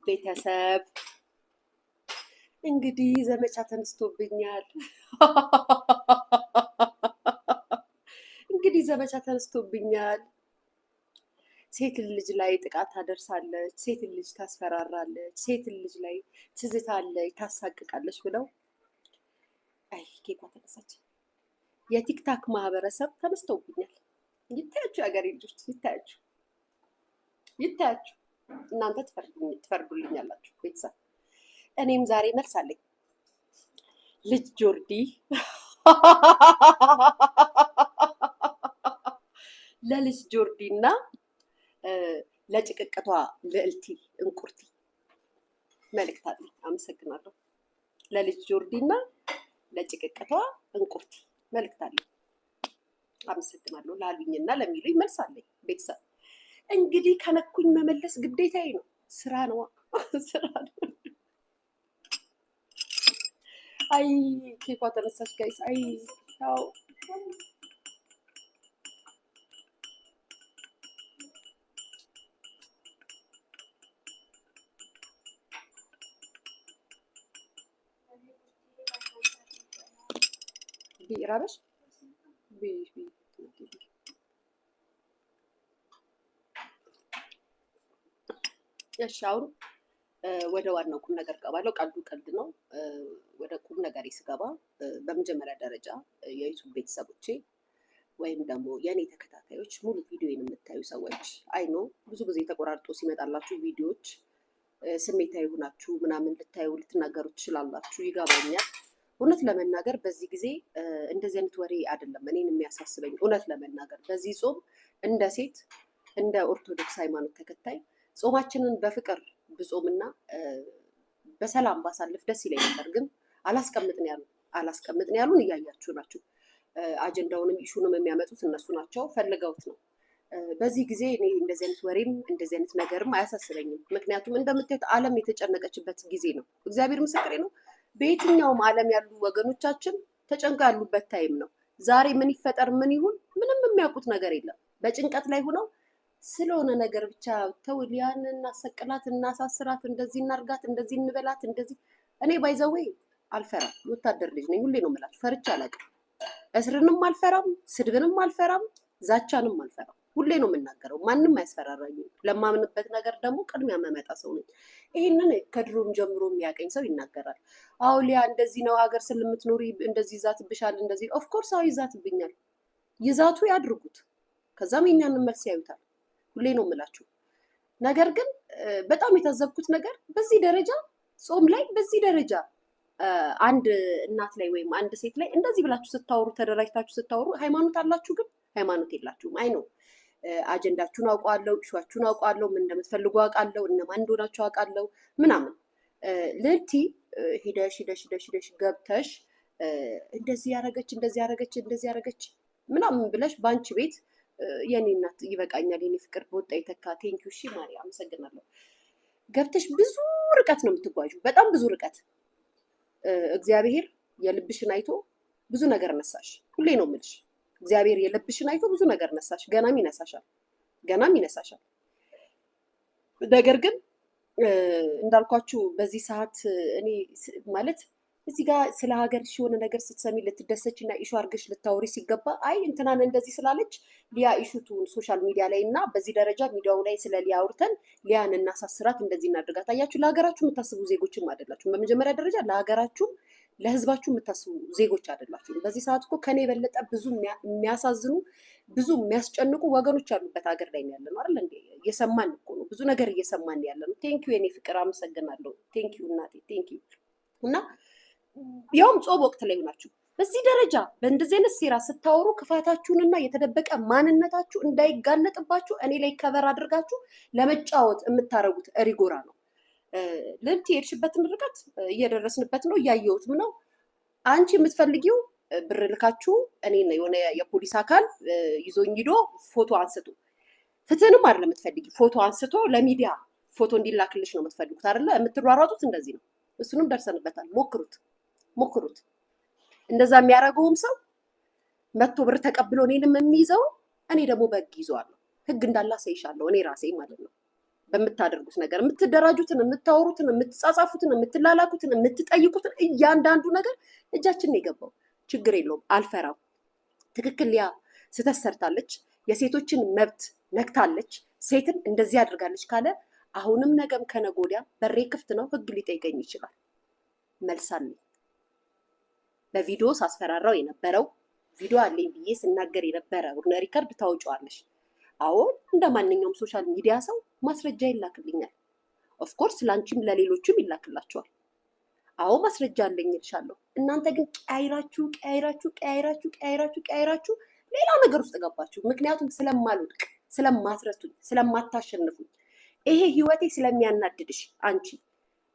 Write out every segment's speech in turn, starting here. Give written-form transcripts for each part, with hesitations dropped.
ቤተሰብ እንግዲህ ዘመቻ ተነስቶብኛል። እንግዲህ ዘመቻ ተነስቶብኛል። ሴት ልጅ ላይ ጥቃት ታደርሳለች፣ ሴት ልጅ ታስፈራራለች፣ ሴት ልጅ ላይ ትዝታለች፣ ታሳቅቃለች ብለው አይ ኬኳ ተነሳች። የቲክታክ ማህበረሰብ ተነስተውብኛል። ይታያችሁ፣ የሀገሬ ልጆች ይታያችሁ፣ ይታያችሁ። እናንተ ትፈርዱልኛላችሁ ቤተሰብ። እኔም ዛሬ መልስ አለኝ። ልጅ ጆርዲ ለልጅ ጆርዲ እና ለጭቅቅቷ ልዕልቲ እንቁርቲ መልእክት አለኝ። አመሰግናለሁ። ለልጅ ጆርዲ እና ለጭቅቅቷ እንቁርቲ መልእክት አለኝ። አመሰግናለሁ ላሉኝና ለሚሉኝ መልስ አለኝ ቤተሰብ። እንግዲህ ከነኩኝ መመለስ ግዴታዬ ነው። ስራ ነው፣ ስራ ነው። አይ ኬኳ ተነሳች ጋይስ። አይ ያው ቢራበሽ እሺ አሁን ወደ ዋናው ቁም ነገር ገባለሁ። ቀልዱ ቀልድ ነው። ወደ ቁም ነገር ስገባ በመጀመሪያ ደረጃ የዩቱብ ቤተሰቦቼ ወይም ደግሞ የእኔ ተከታታዮች ሙሉ ቪዲዮን የምታዩ ሰዎች አይኖ ብዙ ጊዜ ተቆራርጦ ሲመጣላችሁ ቪዲዮዎች ስሜታዊ ሆናችሁ ምናምን ልታዩ ልትናገሩ ትችላላችሁ፣ ይገባኛል። እውነት ለመናገር በዚህ ጊዜ እንደዚህ አይነት ወሬ አይደለም እኔን የሚያሳስበኝ። እውነት ለመናገር በዚህ ጾም እንደ ሴት እንደ ኦርቶዶክስ ሃይማኖት ተከታይ ጾማችንን በፍቅር ብጾምና በሰላም ባሳልፍ ደስ ይለኝ ነበር። ግን አላስቀምጥን ያሉን እያያችሁ ናችሁ። አጀንዳውንም ኢሹንም የሚያመጡት እነሱ ናቸው፣ ፈልገውት ነው። በዚህ ጊዜ እኔ እንደዚህ አይነት ወሬም እንደዚህ አይነት ነገርም አያሳስበኝም። ምክንያቱም እንደምታዩት ዓለም የተጨነቀችበት ጊዜ ነው። እግዚአብሔር ምስክሬ ነው። በየትኛውም ዓለም ያሉ ወገኖቻችን ተጨንቀው ያሉበት ታይም ነው። ዛሬ ምን ይፈጠር ምን ይሁን ምንም የሚያውቁት ነገር የለም። በጭንቀት ላይ ሆነው ስለሆነ ነገር ብቻ ተው ሊያን እናሰቅላት፣ እናሳስራት፣ እንደዚህ እናርጋት፣ እንደዚህ እንበላት፣ እንደዚህ እኔ ባይዘዌ አልፈራም። ወታደር ልጅ ነኝ። ሁሌ ነው የምላችሁ፣ ፈርቻ አላውቅም። እስርንም አልፈራም፣ ስድብንም አልፈራም፣ ዛቻንም አልፈራም። ሁሌ ነው የምናገረው። ማንም አያስፈራራኝም። ለማምንበት ነገር ደግሞ ቅድሚያ መመጣ ሰው ነኝ። ይህንን ከድሮም ጀምሮ የሚያቀኝ ሰው ይናገራል። አዎ ሊያ እንደዚህ ነው ሀገር ስለምትኖሪ እንደዚህ ይዛትብሻል፣ እንደዚህ ኦፍኮርስ አዎ ይዛትብኛል። ይዛቱ ያድርጉት፣ ከዛም የኛንን መልስ ያዩታል። ሁሌ ነው የምላችሁ። ነገር ግን በጣም የታዘብኩት ነገር በዚህ ደረጃ ጾም ላይ በዚህ ደረጃ አንድ እናት ላይ ወይም አንድ ሴት ላይ እንደዚህ ብላችሁ ስታወሩ፣ ተደራጅታችሁ ስታወሩ፣ ሃይማኖት አላችሁ ግን ሃይማኖት የላችሁም። አይ ነው አጀንዳችሁን አውቃለሁ፣ እሷችሁን አውቃለሁ፣ ምን እንደምትፈልጉ አውቃለሁ፣ እነማን እንደሆናችሁ አውቃለሁ ምናምን። ልዕልቲ ሂደሽ ገብተሽ እንደዚህ ያረገች ምናምን ብለሽ በአንቺ ቤት የኔ እናት ይበቃኛል፣ የኔ ፍቅር በወጣ የተካ ቴንኪው። እሺ ማርያም አመሰግናለሁ። ገብተሽ ብዙ ርቀት ነው የምትጓዡ፣ በጣም ብዙ ርቀት። እግዚአብሔር የልብሽን አይቶ ብዙ ነገር ነሳሽ። ሁሌ ነው የምልሽ፣ እግዚአብሔር የልብሽን አይቶ ብዙ ነገር ነሳሽ። ገናም ይነሳሻል። ነገር ግን እንዳልኳችሁ በዚህ ሰዓት እኔ ማለት እዚህ ጋር ስለ ሀገርሽ የሆነ ነገር ስትሰሚ ልትደሰች እና ኢሹ አድርገሽ ልታወሪ ሲገባ አይ እንትናን እንደዚህ ስላለች ሊያ ኢሹቱን ሶሻል ሚዲያ ላይ እና በዚህ ደረጃ ሚዲያው ላይ ስለ ሊያ አውርተን ሊያን እናሳስራት እንደዚህ እናድርጋት። አያችሁ፣ ለሀገራችሁ የምታስቡ ዜጎችም አይደላችሁም። በመጀመሪያ ደረጃ ለሀገራችሁም ለህዝባችሁ የምታስቡ ዜጎች አይደላችሁም። በዚህ ሰዓት እኮ ከኔ የበለጠ ብዙ የሚያሳዝኑ ብዙ የሚያስጨንቁ ወገኖች ያሉበት ሀገር ላይ ያለ ነው አይደል እንዴ? እየሰማን እኮ ነው፣ ብዙ ነገር እየሰማን ያለ ነው። ቴንኪዩ የኔ ፍቅር አመሰግናለሁ። ቴንኪዩ እናቴ ቴንኪዩ። እና ያውም ጾም ወቅት ላይ ሆናችሁ በዚህ ደረጃ በእንደዚህ አይነት ሴራ ስታወሩ ክፋታችሁንና የተደበቀ ማንነታችሁ እንዳይጋለጥባችሁ እኔ ላይ ከበር አድርጋችሁ ለመጫወት የምታረጉት ሪጎራ ነው። ልዕልቲ የሄድሽበትን ርቀት እየደረስንበት ነው፣ እያየሁትም ነው። አንቺ የምትፈልጊው ብር ልካችሁ እኔ የሆነ የፖሊስ አካል ይዞኝ ሂዶ ፎቶ አንስቶ ፍትህንም አይደለም የምትፈልጊ፣ ፎቶ አንስቶ ለሚዲያ ፎቶ እንዲላክልሽ ነው የምትፈልጉት አይደለ? የምትሯሯጡት እንደዚህ ነው። እሱንም ደርሰንበታል። ሞክሩት። እንደዛ የሚያደርገውም ሰው መቶ ብር ተቀብሎ እኔንም የሚይዘው እኔ ደግሞ በህግ ይዘዋለሁ። ህግ እንዳላ ሰይሻለሁ እኔ ራሴ ማለት ነው። በምታደርጉት ነገር የምትደራጁትን የምታወሩትን የምትጻጻፉትን የምትላላኩትን የምትጠይቁትን እያንዳንዱ ነገር እጃችን ነው የገባው። ችግር የለውም አልፈራም። ትክክል ያ ስህተት ሰርታለች፣ የሴቶችን መብት ነክታለች፣ ሴትን እንደዚህ አድርጋለች ካለ አሁንም ነገም ከነገ ወዲያ በሬ ክፍት ነው። ህግ ሊጠይቀኝ ይችላል። መልሳለኝ። በቪዲዮ ሳስፈራራው የነበረው ቪዲዮ አለኝ ብዬ ስናገር የነበረ ሪከርድ ታውጫዋለሽ። አዎ እንደ ማንኛውም ሶሻል ሚዲያ ሰው ማስረጃ ይላክልኛል። ኦፍኮርስ ላንቺም ለሌሎችም ይላክላቸዋል። አዎ ማስረጃ አለኝ እልሻለሁ። እናንተ ግን ቀያይራችሁ ሌላ ነገር ውስጥ ገባችሁ። ምክንያቱም ስለማልወድቅ፣ ስለማትረቱኝ፣ ስለማታሸንፉኝ፣ ይሄ ህይወቴ ስለሚያናድድሽ አንቺ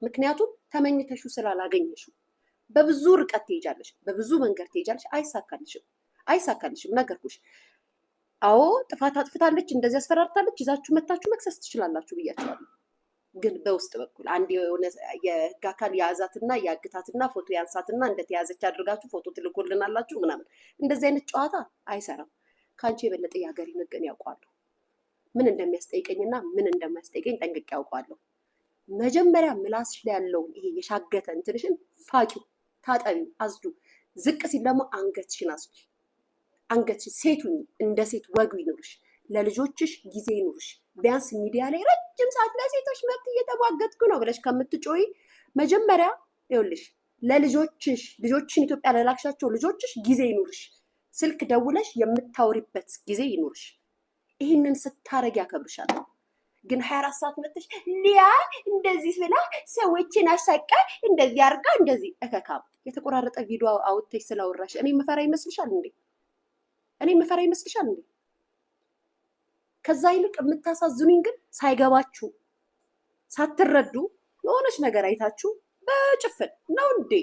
ምክንያቱም ተመኝተሹ ስላላገኘሽው በብዙ ርቀት ትሄጃለሽ፣ በብዙ መንገድ ትሄጃለሽ። አይሳካልሽም ነገርኩሽ። አዎ ጥፋት አጥፍታለች፣ እንደዚህ አስፈራርታለች፣ ይዛችሁ መታችሁ መክሰስ ትችላላችሁ ብያችኋለሁ። ግን በውስጥ በኩል አንድ የሆነ የህግ አካል የያዛትና የአግታትና ፎቶ ያንሳትና እንደተያዘች አድርጋችሁ ፎቶ ትልኮልናላችሁ ምናምን። እንደዚህ አይነት ጨዋታ አይሰራም። ከአንቺ የበለጠ የሀገሬን ህግን ያውቋለሁ። ምን እንደሚያስጠይቀኝና ምን እንደማያስጠይቀኝ ጠንቅቄ ያውቋለሁ። መጀመሪያ ምላስሽ ላይ ያለውን ይሄ የሻገተ እንትንሽን ፋቂው፣ ታጠቢው፣ አዝዱ። ዝቅ ሲል ደግሞ አንገትሽን አስጂ። አንገትሽን ሴቱኝ፣ እንደ ሴት ወጉ ይኑርሽ፣ ለልጆችሽ ጊዜ ይኑርሽ። ቢያንስ ሚዲያ ላይ ረጅም ሰዓት ለሴቶች መብት እየተሟገትኩ ነው ብለሽ ከምትጮይ መጀመሪያ ይኸውልሽ ለልጆችሽ፣ ልጆችሽን ኢትዮጵያ ለላክሻቸው ልጆችሽ ጊዜ ይኑርሽ። ስልክ ደውለሽ የምታወሪበት ጊዜ ይኑርሽ። ይህንን ስታረግ ያከብርሻል። ግን 24 ሰዓት መጥተሽ ሊያ እንደዚህ ብላ ሰዎችን አሳቃ እንደዚህ አርጋ እንደዚህ እከካም የተቆራረጠ ቪዲዮ አውጥተሽ ስላወራሽ እኔ መፈራ ይመስልሻል እንዴ? ከዛ ይልቅ የምታሳዝኑኝ ግን ሳይገባችሁ ሳትረዱ የሆነች ነገር አይታችሁ በጭፍን ነው እንዴ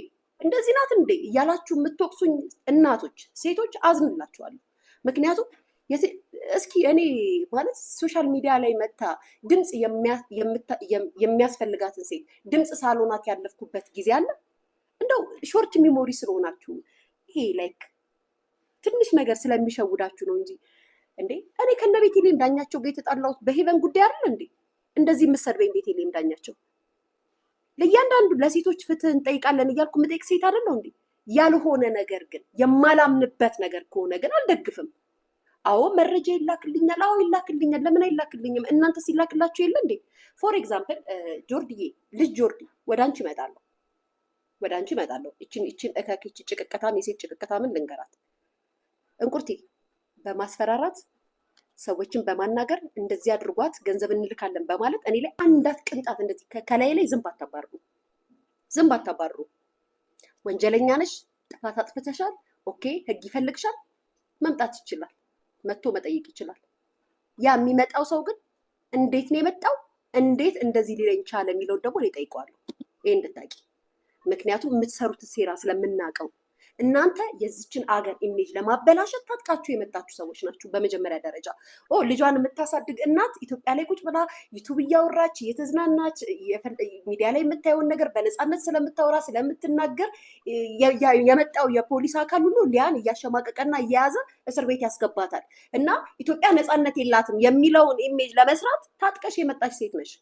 እንደዚህ ናት እንዴ እያላችሁ የምትወቅሱኝ እናቶች፣ ሴቶች አዝንላችኋለሁ። ምክንያቱም እስኪ እኔ ማለት ሶሻል ሚዲያ ላይ መታ ድምፅ የሚያስፈልጋትን ሴት ድምፅ ሳልሆናት ያለፍኩበት ጊዜ አለ። እንደው ሾርት ሚሞሪ ስለሆናችሁ ይሄ ላይክ ትንሽ ነገር ስለሚሸውዳችሁ ነው እንጂ እንዴ እኔ ከነ ቤተልሔም ዳኛቸው ጋር የተጣላሁት በሄቨን ጉዳይ አይደል እንዴ? እንደዚህ የምትሰድበኝ ቤተልሔም ዳኛቸው ለእያንዳንዱ ለሴቶች ፍትህ እንጠይቃለን እያልኩ የምጠይቅ ሴት አይደለሁ እንዴ? ያልሆነ ነገር ግን የማላምንበት ነገር ከሆነ ግን አልደግፍም። አዎ መረጃ ይላክልኛል። አዎ ይላክልኛል። ለምን አይላክልኝም? እናንተ ሲላክላችሁ የለ እንዴ? ፎር ኤግዛምፕል ጆርዲዬ፣ ልጅ ጆርዲ ወደ አንቺ እመጣለሁ። እችን እከክች ጭቅቅታም፣ የሴት ጭቅቅታምን ልንገራት። እንቁርቴ በማስፈራራት ሰዎችን በማናገር እንደዚህ አድርጓት ገንዘብ እንልካለን በማለት እኔ ላይ አንዳት ቅንጣት እንደዚህ ከላይ ላይ ዝም ባታባርሩ። ወንጀለኛ ነሽ፣ ጥፋት አጥፍተሻል፣ ኦኬ ህግ ይፈልግሻል፣ መምጣት ይችላል፣ መጥቶ መጠየቅ ይችላል። ያ የሚመጣው ሰው ግን እንዴት ነው የመጣው፣ እንዴት እንደዚህ ሊለኝ ቻለ የሚለውን ደግሞ እኔ እጠይቀዋለሁ። ይሄ እንድታቂ፣ ምክንያቱም የምትሰሩት ሴራ ስለምናውቀው። እናንተ የዚችን አገር ኢሜጅ ለማበላሸት ታጥቃችሁ የመጣችሁ ሰዎች ናችሁ። በመጀመሪያ ደረጃ ልጇን የምታሳድግ እናት ኢትዮጵያ ላይ ቁጭ ብላ ዩቱብ እያወራች እየተዝናናች ሚዲያ ላይ የምታየውን ነገር በነፃነት ስለምታወራ ስለምትናገር የመጣው የፖሊስ አካል ሁሉ ሊያን እያሸማቀቀና እየያዘ እስር ቤት ያስገባታል። እና ኢትዮጵያ ነፃነት የላትም የሚለውን ኢሜጅ ለመስራት ታጥቀሽ የመጣች ሴት ነሽ።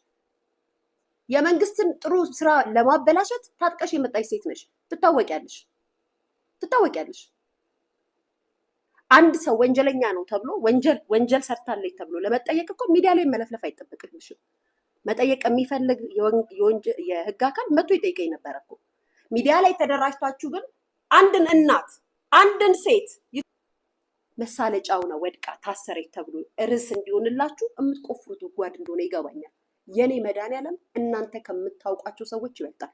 የመንግስትን ጥሩ ስራ ለማበላሸት ታጥቀሽ የመጣች ሴት ነሽ። ትታወቂያለሽ። አንድ ሰው ወንጀለኛ ነው ተብሎ ወንጀል ሰርታለች ተብሎ ለመጠየቅ እኮ ሚዲያ ላይ መለፍለፍ አይጠበቅብሽም። መጠየቅ የሚፈልግ የህግ አካል መጥቶ ይጠይቀኝ ነበር እኮ። ሚዲያ ላይ ተደራጅታችሁ ግን አንድን እናት አንድን ሴት መሳለጫው ነው ወድቃ ታሰረች ተብሎ ርዕስ እንዲሆንላችሁ የምትቆፍሩት ጉድጓድ እንደሆነ ይገባኛል። የኔ መድኃኒዓለም እናንተ ከምታውቋቸው ሰዎች ይበልጣል።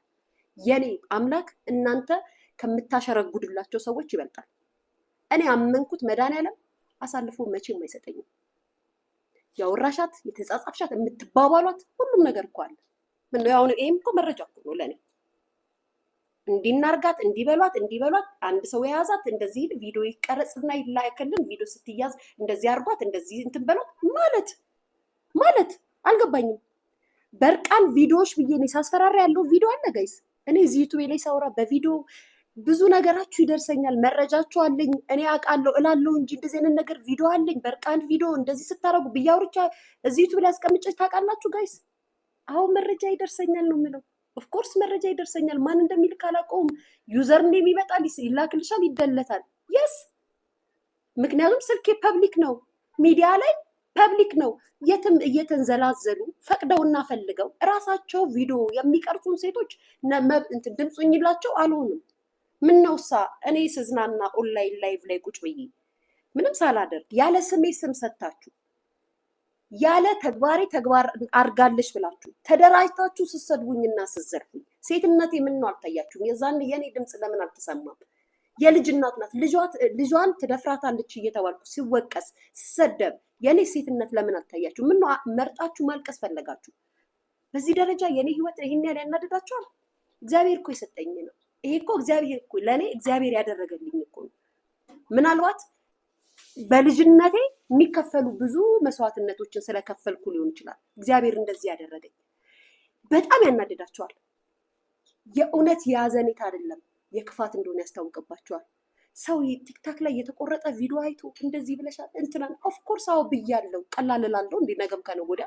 የኔ አምላክ እናንተ ከምታሸረጉድላቸው ሰዎች ይበልጣል። እኔ አመንኩት መድኃኒዓለም አሳልፎ መቼም አይሰጠኝም። ያወራሻት የተጻጻፍሻት የምትባባሏት ሁሉም ነገር እኮ አለ። ምን ነው አሁን ይሄም እኮ መረጃ እኮ ነው ለኔ። እንዲናርጋት እንዲበሏት አንድ ሰው የያዛት እንደዚህ ቪዲዮ ይቀረጽና ይላከልን። ቪዲዮ ስትያዝ እንደዚህ አርጓት እንደዚህ እንትን በሏት ማለት አልገባኝም። በርቃን ቪዲዮዎች ብዬ ነው ሳስፈራራ ያለው ቪዲዮ አለ ጋይስ። እኔ እዚህ ዩቲዩብ ላይ ሳወራ በቪዲዮ ብዙ ነገራችሁ ይደርሰኛል፣ መረጃችሁ አለኝ፣ እኔ አውቃለሁ እላለሁ እንጂ እንደዚህ አይነት ነገር ቪዲዮ አለኝ በርቃን ቪዲዮ እንደዚህ ስታረጉ ብያወርቻ እዚህ ዩቲዩብ ላይ አስቀምጬ ታውቃላችሁ ጋይስ? አሁን መረጃ ይደርሰኛል ነው የምለው። ኦፍኮርስ መረጃ ይደርሰኛል። ማን እንደሚልክ አላውቀውም። ዩዘር ኔም ይመጣል፣ ይላክልሻል፣ ይደለታል። የስ ምክንያቱም ስልኬ ፐብሊክ ነው፣ ሚዲያ ላይ ፐብሊክ ነው። የትም እየተንዘላዘሉ ፈቅደውና ፈልገው እራሳቸው ቪዲዮ የሚቀርጹን ሴቶች ድምፁኝላቸው አልሆንም። ምን ነውሳ እኔ ስዝናና ኦንላይን ላይቭ ላይ ቁጭ ብዬ ምንም ሳላደርግ ያለ ስሜ ስም ሰጥታችሁ ያለ ተግባሬ ተግባር አርጋለሽ ብላችሁ ተደራጅታችሁ ስሰድቡኝና ስዘርፉኝ ሴትነቴ ምን ነው አልታያችሁም? የዛን የኔ ድምፅ ለምን አልተሰማም? የልጅ እናት ናት፣ ልጇን ትደፍራታለች እየተባልኩ ሲወቀስ ስሰደብ የኔ ሴትነት ለምን አልታያችሁ? ምን ነው መርጣችሁ ማልቀስ ፈለጋችሁ? በዚህ ደረጃ የኔ ህይወት ይሄን ያህል ያናድዳችኋል? እግዚአብሔር እኮ የሰጠኝ ነው። ይሄ እኮ እግዚአብሔር እኮ ለኔ እግዚአብሔር ያደረገልኝ እኮ ነው። ምናልባት በልጅነቴ የሚከፈሉ ብዙ መስዋዕትነቶችን ስለከፈልኩ ሊሆን ይችላል እግዚአብሔር እንደዚህ ያደረገኝ። በጣም ያናድዳቸዋል። የእውነት የያዘኔት አይደለም የክፋት እንደሆነ ያስታውቅባቸዋል። ሰው ቲክታክ ላይ የተቆረጠ ቪዲዮ አይቶ እንደዚህ ብለሻል እንትናን ኦፍኮርስ አዎ ብያለሁ። ቀላል እላለሁ እንዴ? ነገም ከነገ ወዲያ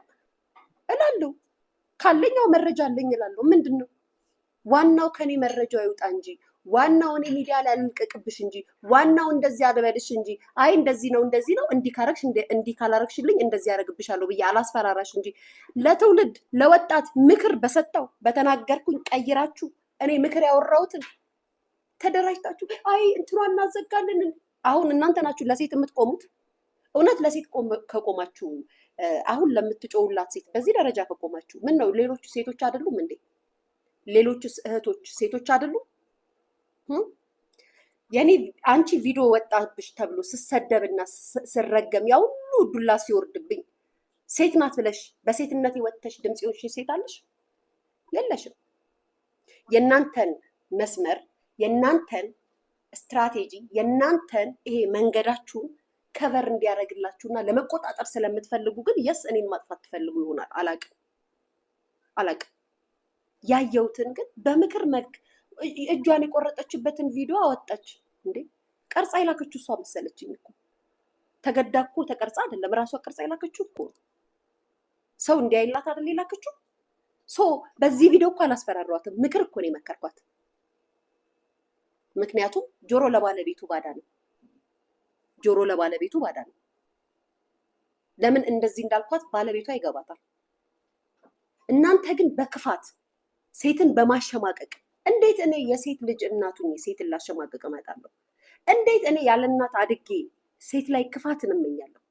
እላለሁ። ካለኛው መረጃ አለኝ እላለሁ። ምንድን ነው ዋናው? ከኔ መረጃው ይውጣ እንጂ ዋናው እኔ ሚዲያ ላይ አልልቀቅብሽ እንጂ ዋናው እንደዚህ አደበልሽ እንጂ አይ እንደዚህ ነው እንዲህ ካረግሽ እንዲህ ካላረግሽልኝ እንደዚህ ያደርግብሻለሁ ብዬ አላስፈራራሽ እንጂ ለትውልድ ለወጣት ምክር በሰጠው በተናገርኩኝ ቀይራችሁ እኔ ምክር ያወራሁትን ተደራጅታችሁ አይ እንትኗ እናዘጋለን። አሁን እናንተ ናችሁ ለሴት የምትቆሙት። እውነት ለሴት ከቆማችሁ አሁን ለምትጮውላት ሴት በዚህ ደረጃ ከቆማችሁ ምን ነው ሌሎቹ ሴቶች አይደሉም እንዴ? ሌሎቹስ እህቶች ሴቶች አይደሉም? የኔ አንቺ ቪዲዮ ወጣብሽ ተብሎ ስሰደብና ስረገም ያው ሁሉ ዱላ ሲወርድብኝ ሴት ናት ብለሽ በሴትነት ወጥተሽ ድምጽ ይወሽ ሴት አለሽ? የለሽም። የናንተን መስመር የናንተን ስትራቴጂ የናንተን ይሄ መንገዳችሁን ከቨር እንዲያደርግላችሁና ለመቆጣጠር ስለምትፈልጉ ግን የስ እኔን ማጥፋት ትፈልጉ ይሆናል። አላቅም። ያየሁትን ግን በምክር መልክ እጇን የቆረጠችበትን ቪዲዮ አወጣች። እንዴ ቀርጻ ይላከችው እሷ መሰለችኝ እኮ። ተገዳ እኮ ተቀርጻ አይደለም ራሷ ቀርጻ ይላከችው እኮ። ሰው እንዲያይላት አይደል ይላከችው። በዚህ ቪዲዮ እኮ አላስፈራሯትም፣ ምክር እኮ ነው የመከርኳት። ምክንያቱም ጆሮ ለባለቤቱ ባዳ ነው። ጆሮ ለባለቤቱ ባዳ ነው። ለምን እንደዚህ እንዳልኳት ባለቤቷ ይገባታል። እናንተ ግን በክፋት ሴትን በማሸማቀቅ እንዴት እኔ የሴት ልጅ እናቱኝ ሴትን ላሸማቀቅ እመጣለሁ? እንዴት እኔ ያለ እናት አድጌ ሴት ላይ ክፋትን እመኛለሁ?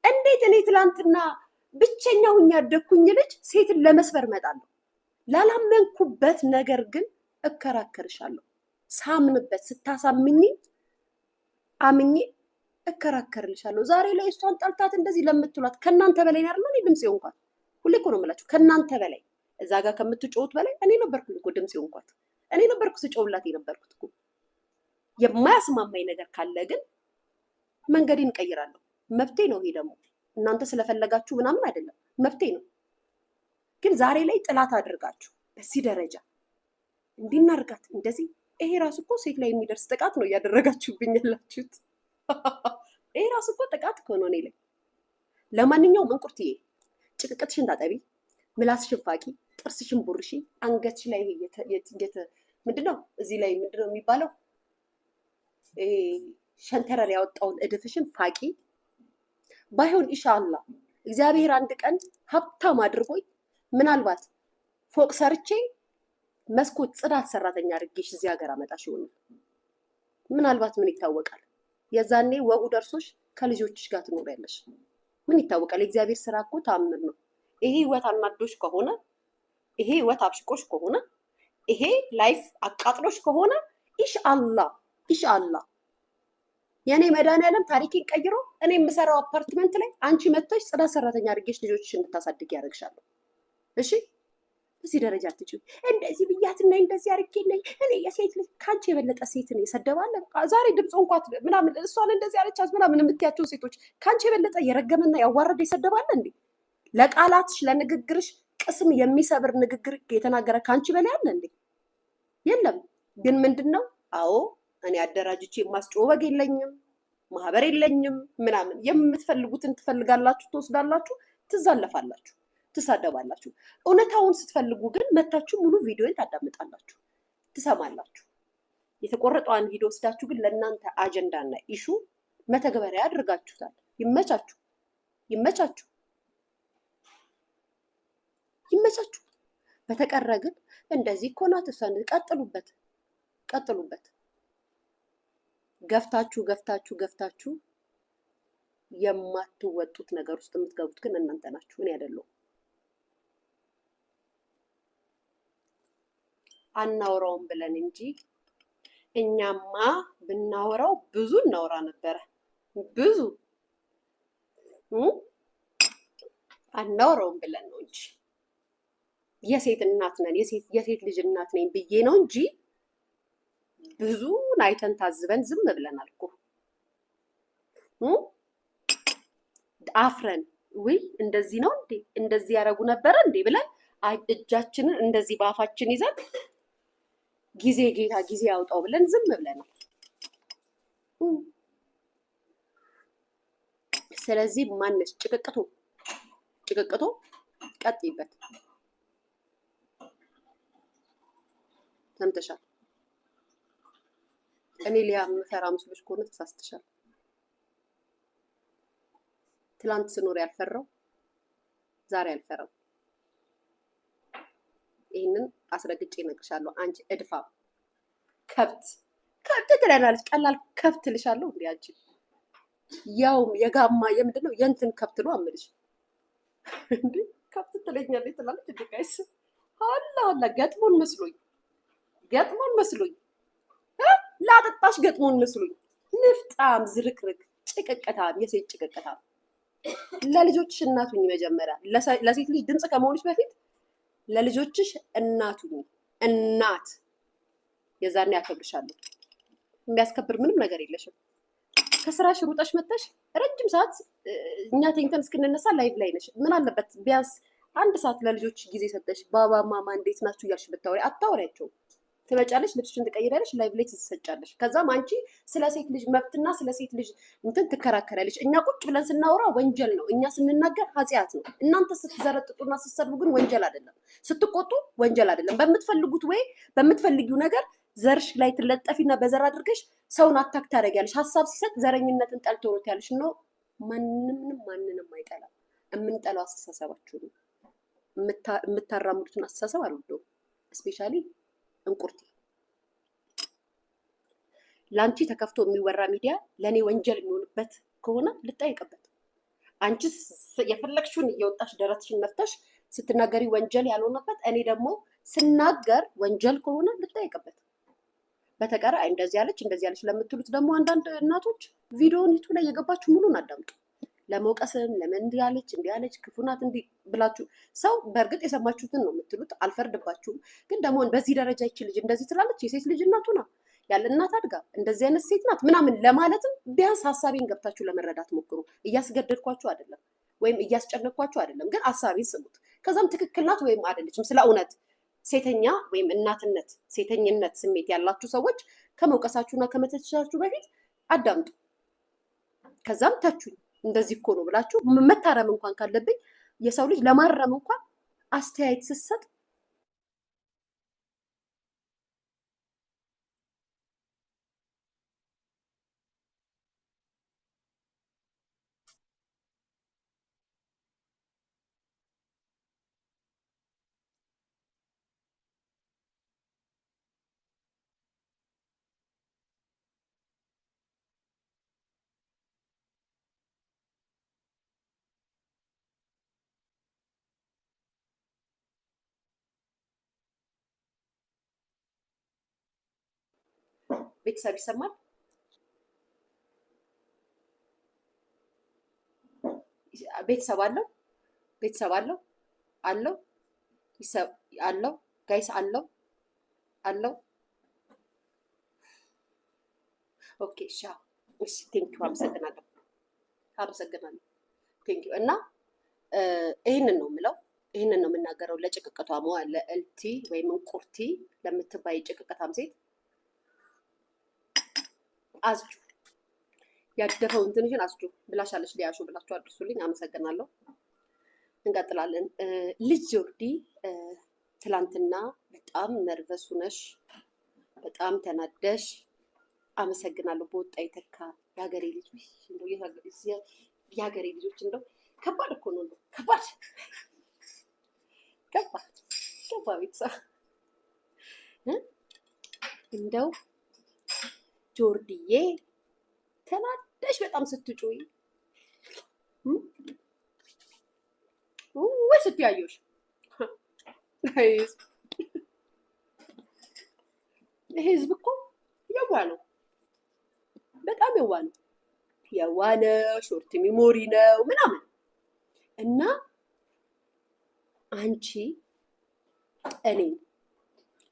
እንዴት እኔ ትላንትና ብቸኛ ሁኛ ያደግኩኝ ልጅ ሴትን ለመስበር እመጣለሁ? ላላመንኩበት ነገር ግን እከራከርሻለሁ። ሳምንበት ስታሳምኝ አምኜ እከራከርልሻለሁ። ዛሬ ላይ እሷን ጠልታት እንደዚህ ለምትሏት ከእናንተ በላይ አይደል? እኔ ድምጽ ይሆንኳት ሁሌ እኮ ነው የምላችሁ። ከእናንተ በላይ እዛ ጋር ከምትጮሁት በላይ እኔ ነበርኩኝ እኮ ድምጽ ይሆንኳት። እኔ ነበርኩ ስጮውላት የነበርኩት እኮ። የማያስማማኝ ነገር ካለ ግን መንገዴን እቀይራለሁ። መብቴ ነው ይሄ ደግሞ። እናንተ ስለፈለጋችሁ ምናምን አይደለም፣ መብቴ ነው። ግን ዛሬ ላይ ጥላት አድርጋችሁ በዚህ ደረጃ እንዲናርጋት እንደዚህ ይሄ ራሱ እኮ ሴት ላይ የሚደርስ ጥቃት ነው እያደረጋችሁብኝ ያላችሁት። ይሄ ራሱ እኮ ጥቃት እኮ ነው እኔ ላይ። ለማንኛውም እንቁርትዬ ጭቅቅትሽን ታጠቢ፣ ምላስሽን ፋቂ፣ ጥርስሽን ቦርሺ፣ አንገትሽ ላይ ምንድነው እዚህ ላይ ምንድነው የሚባለው ሸንተረር ያወጣውን እድፍሽን ፋቂ። ባይሆን ኢንሻአላህ እግዚአብሔር አንድ ቀን ሀብታም አድርጎኝ ምናልባት ፎቅ ሰርቼ መስኮት ጽዳት ሰራተኛ አድርጌሽ እዚህ ሀገር አመጣሽ ይሆናል። ምናልባት ምን ይታወቃል? የዛኔ ወጉ ደርሶሽ ከልጆችሽ ጋር ትኖሪያለሽ። ምን ይታወቃል? የእግዚአብሔር ስራ እኮ ተአምር ነው። ይሄ ህይወት አናዶሽ ከሆነ፣ ይሄ ህይወት አብሽቆሽ ከሆነ፣ ይሄ ላይፍ አቃጥሎሽ ከሆነ ኢንሻአላህ የኔ መድኃኒዓለም ታሪኬን ቀይሮ እኔ የምሰራው አፓርትመንት ላይ አንቺ መጥተሽ ጽዳት ሰራተኛ አድርጌሽ ልጆችሽ እንድታሳድግ ያደርግሻለሁ። እሺ እዚህ ደረጃ አትጭኝ። እንደዚህ ብያትና እንደዚህ አድርጌ እኔ የሴት ልጅ ከአንቺ የበለጠ ሴትን የሰደባለ ዛሬ ድምፅ እንኳን ምናምን እሷን እንደዚህ አለቻት ምናምን የምትያቸው ሴቶች ከአንቺ የበለጠ የረገመና ያዋረደ ይሰደባለ እንዴ? ለቃላትሽ ለንግግርሽ ቅስም የሚሰብር ንግግር የተናገረ ከአንቺ በላይ አለ እንዴ? የለም። ግን ምንድነው? አዎ እኔ አደራጅቼ የማስጮህ ወግ የለኝም፣ ማህበር የለኝም ምናምን። የምትፈልጉትን ትፈልጋላችሁ፣ ትወስዳላችሁ፣ ትዛለፋላችሁ። ትሳደባላችሁ። እውነታውን ስትፈልጉ ግን መታችሁ ሙሉ ቪዲዮን ታዳምጣላችሁ፣ ትሰማላችሁ። የተቆረጠዋን ቪዲዮ ወስዳችሁ ግን ለእናንተ አጀንዳና ኢሹ መተግበሪያ አድርጋችሁታል። ይመቻችሁ፣ ይመቻችሁ፣ ይመቻችሁ። በተቀረ ግን እንደዚህ እኮ ናት እሷን ቀጥሉበት፣ ቀጥሉበት። ገፍታችሁ ገፍታችሁ ገፍታችሁ የማትወጡት ነገር ውስጥ የምትገቡት ግን እናንተ ናችሁ፣ እኔ አይደለሁም። አናወራውም ብለን እንጂ እኛማ ብናወራው ብዙ እናወራ ነበረ። ብዙ አናወራውም ብለን ነው እንጂ የሴት እናት ነን የሴት ልጅ እናት ነኝ ብዬ ነው እንጂ ብዙን አይተን ታዝበን ዝም ብለናል እኮ። አፍረን ውይ እንደዚህ ነው እንዴ እንደዚህ ያደረጉ ነበረ እንዴ ብለን እጃችንን እንደዚህ በአፋችን ይዘን ጊዜ ጌታ ጊዜ ያውጣው ብለን ዝም ብለናል። ስለዚህ ማነሽ ጭቅቅቶ ቀጥይበት። ሰምተሻል? እኔ ሊያ የምፈራ ምስሎች ከሆነ ተሳስተሻል። ትላንት ስኖር ያልፈራው ዛሬ አልፈራም። ይህንን አስረግጬ እነግርሻለሁ። አንቺ እድፋ ከብት ትለናለች። ቀላል ከብት ልሻለሁ እንዴ አንቺ? ያውም የጋማ የምንድን ነው የእንትን ከብት ነው አምልሽ እንዴ? ከብት ትለኛለች ትላለች እንዴ? ጋይስ አላ ገጥሞን መስሎኝ ላጠጣሽ ገጥሞን መስሎኝ። ንፍጣም ዝርክርክ ጭቅቅታም የሴት ጭቅቅታም። ለልጆችሽ እናቱኝ መጀመሪያ ለሴት ልጅ ድምፅ ከመሆንሽ በፊት ለልጆችሽ እናቱኝ። እናት የዛኔ ያከብርሻለሁ። የሚያስከብር ምንም ነገር የለሽም። ከስራሽ ሩጠሽ መጥተሽ ረጅም ሰዓት እኛ ተኝተን እስክንነሳ ላይቭ ላይ ነሽ። ምን አለበት ቢያንስ አንድ ሰዓት ለልጆች ጊዜ ሰጠሽ። ባባ ማማ እንዴት ናችሁ እያልሽ ብታወሪ። አታወሪያቸውም። ትመጫለሽ፣ ልብስሽን ትቀይራለሽ፣ ላይቭ ላይ ትሰጫለሽ። ከዛም አንቺ ስለ ሴት ልጅ መብትና ስለ ሴት ልጅ እንትን ትከራከራለሽ። እኛ ቁጭ ብለን ስናወራ ወንጀል ነው፣ እኛ ስንናገር ኃጢአት ነው። እናንተ ስትዘረጥጡና ስትሰድቡ ግን ወንጀል አይደለም። ስትቆጡ ወንጀል አይደለም። በምትፈልጉት ወይ በምትፈልጊው ነገር ዘርሽ ላይ ትለጠፊና በዘር አድርገሽ ሰውን አታክ ታደርጊያለሽ። ሀሳብ ሲሰጥ ዘረኝነትን ጠልቶ ነው ያለሽ ነው። ማንንም አይጠላም። የምንጠላው አስተሳሰባችሁ ነው። የምታራምዱትን አስተሳሰብ አልወደውም። እስፔሻሊ እንቁርቲ ለአንቺ ተከፍቶ የሚወራ ሚዲያ ለእኔ ወንጀል የሚሆንበት ከሆነ ልጠይቅበት። አንቺ የፈለግሽውን እየወጣሽ ደረትሽን ነፍተሽ ስትናገሪ ወንጀል ያልሆነበት፣ እኔ ደግሞ ስናገር ወንጀል ከሆነ ልጠይቅበት። በተቀረ እንደዚህ ያለች ለምትሉት ደግሞ አንዳንድ እናቶች ቪዲዮውን ዩቱብ ላይ የገባችሁ ሙሉን አዳምጡ። ለመውቀስም ለምን እንዲህ ያለች ክፉ ናት እንዲህ ብላችሁ ሰው በእርግጥ የሰማችሁትን ነው የምትሉት፣ አልፈርድባችሁም። ግን ደግሞ በዚህ ደረጃ ይቺ ልጅ እንደዚህ ትላለች፣ የሴት ልጅ እናቱ ናት ያለ እናት አድጋ እንደዚህ አይነት ሴት ናት ምናምን ለማለትም ቢያንስ ሀሳቤን ገብታችሁ ለመረዳት ሞክሩ። እያስገደድኳችሁ አይደለም ወይም እያስጨነቅኳችሁ አይደለም፣ ግን ሀሳቤን ስሙት። ከዛም ትክክል ናት ወይም አይደለችም ስለ እውነት ሴተኛ ወይም እናትነት ሴተኝነት ስሜት ያላችሁ ሰዎች ከመውቀሳችሁና ከመተቻችሁ በፊት አዳምጡ። ከዛም ተቹኝ። እንደዚህ እኮ ነው ብላችሁ መታረም እንኳን ካለብኝ የሰው ልጅ ለማረም እንኳን አስተያየት ስትሰጥ ቤተሰብ ይሰማል። ቤተሰብ አለው ጋይስ አለው። ኦኬ እሺ ቴንኪው አመሰግናለሁ። ቴንኪው። እና ይህንን ነው የምለው፣ ይህንን ነው የምናገረው ለጭቅቅቷ ለእልቲ ወይም እንቁርቲ ለምትባይ ጭቅቅታም ሴት አዝጁ፣ ያደፈውን ትንሽን አስጁ ብላሻለች ሊያሹ ብላችሁ አድርሱልኝ። አመሰግናለሁ። እንቀጥላለን። ልጅ ጆርዲ ትላንትና በጣም ነርቨስ ነሽ፣ በጣም ተናደሽ። አመሰግናለሁ። በወጣ ይተካ የሀገሬ ልጆች እንደው የሀገሬ ልጆች እንደው ከባድ እኮ ነው። እንደው ከባድ ቤተሰብ እንደው ጆርዲዬ ተናደሽ በጣም ስትጮይ ወይ ስትያየሽ ህዝብ እኮ የዋ ነው፣ በጣም የዋ ነው። የዋ ነው፣ ሾርት ሚሞሪ ነው ምናምን እና አንቺ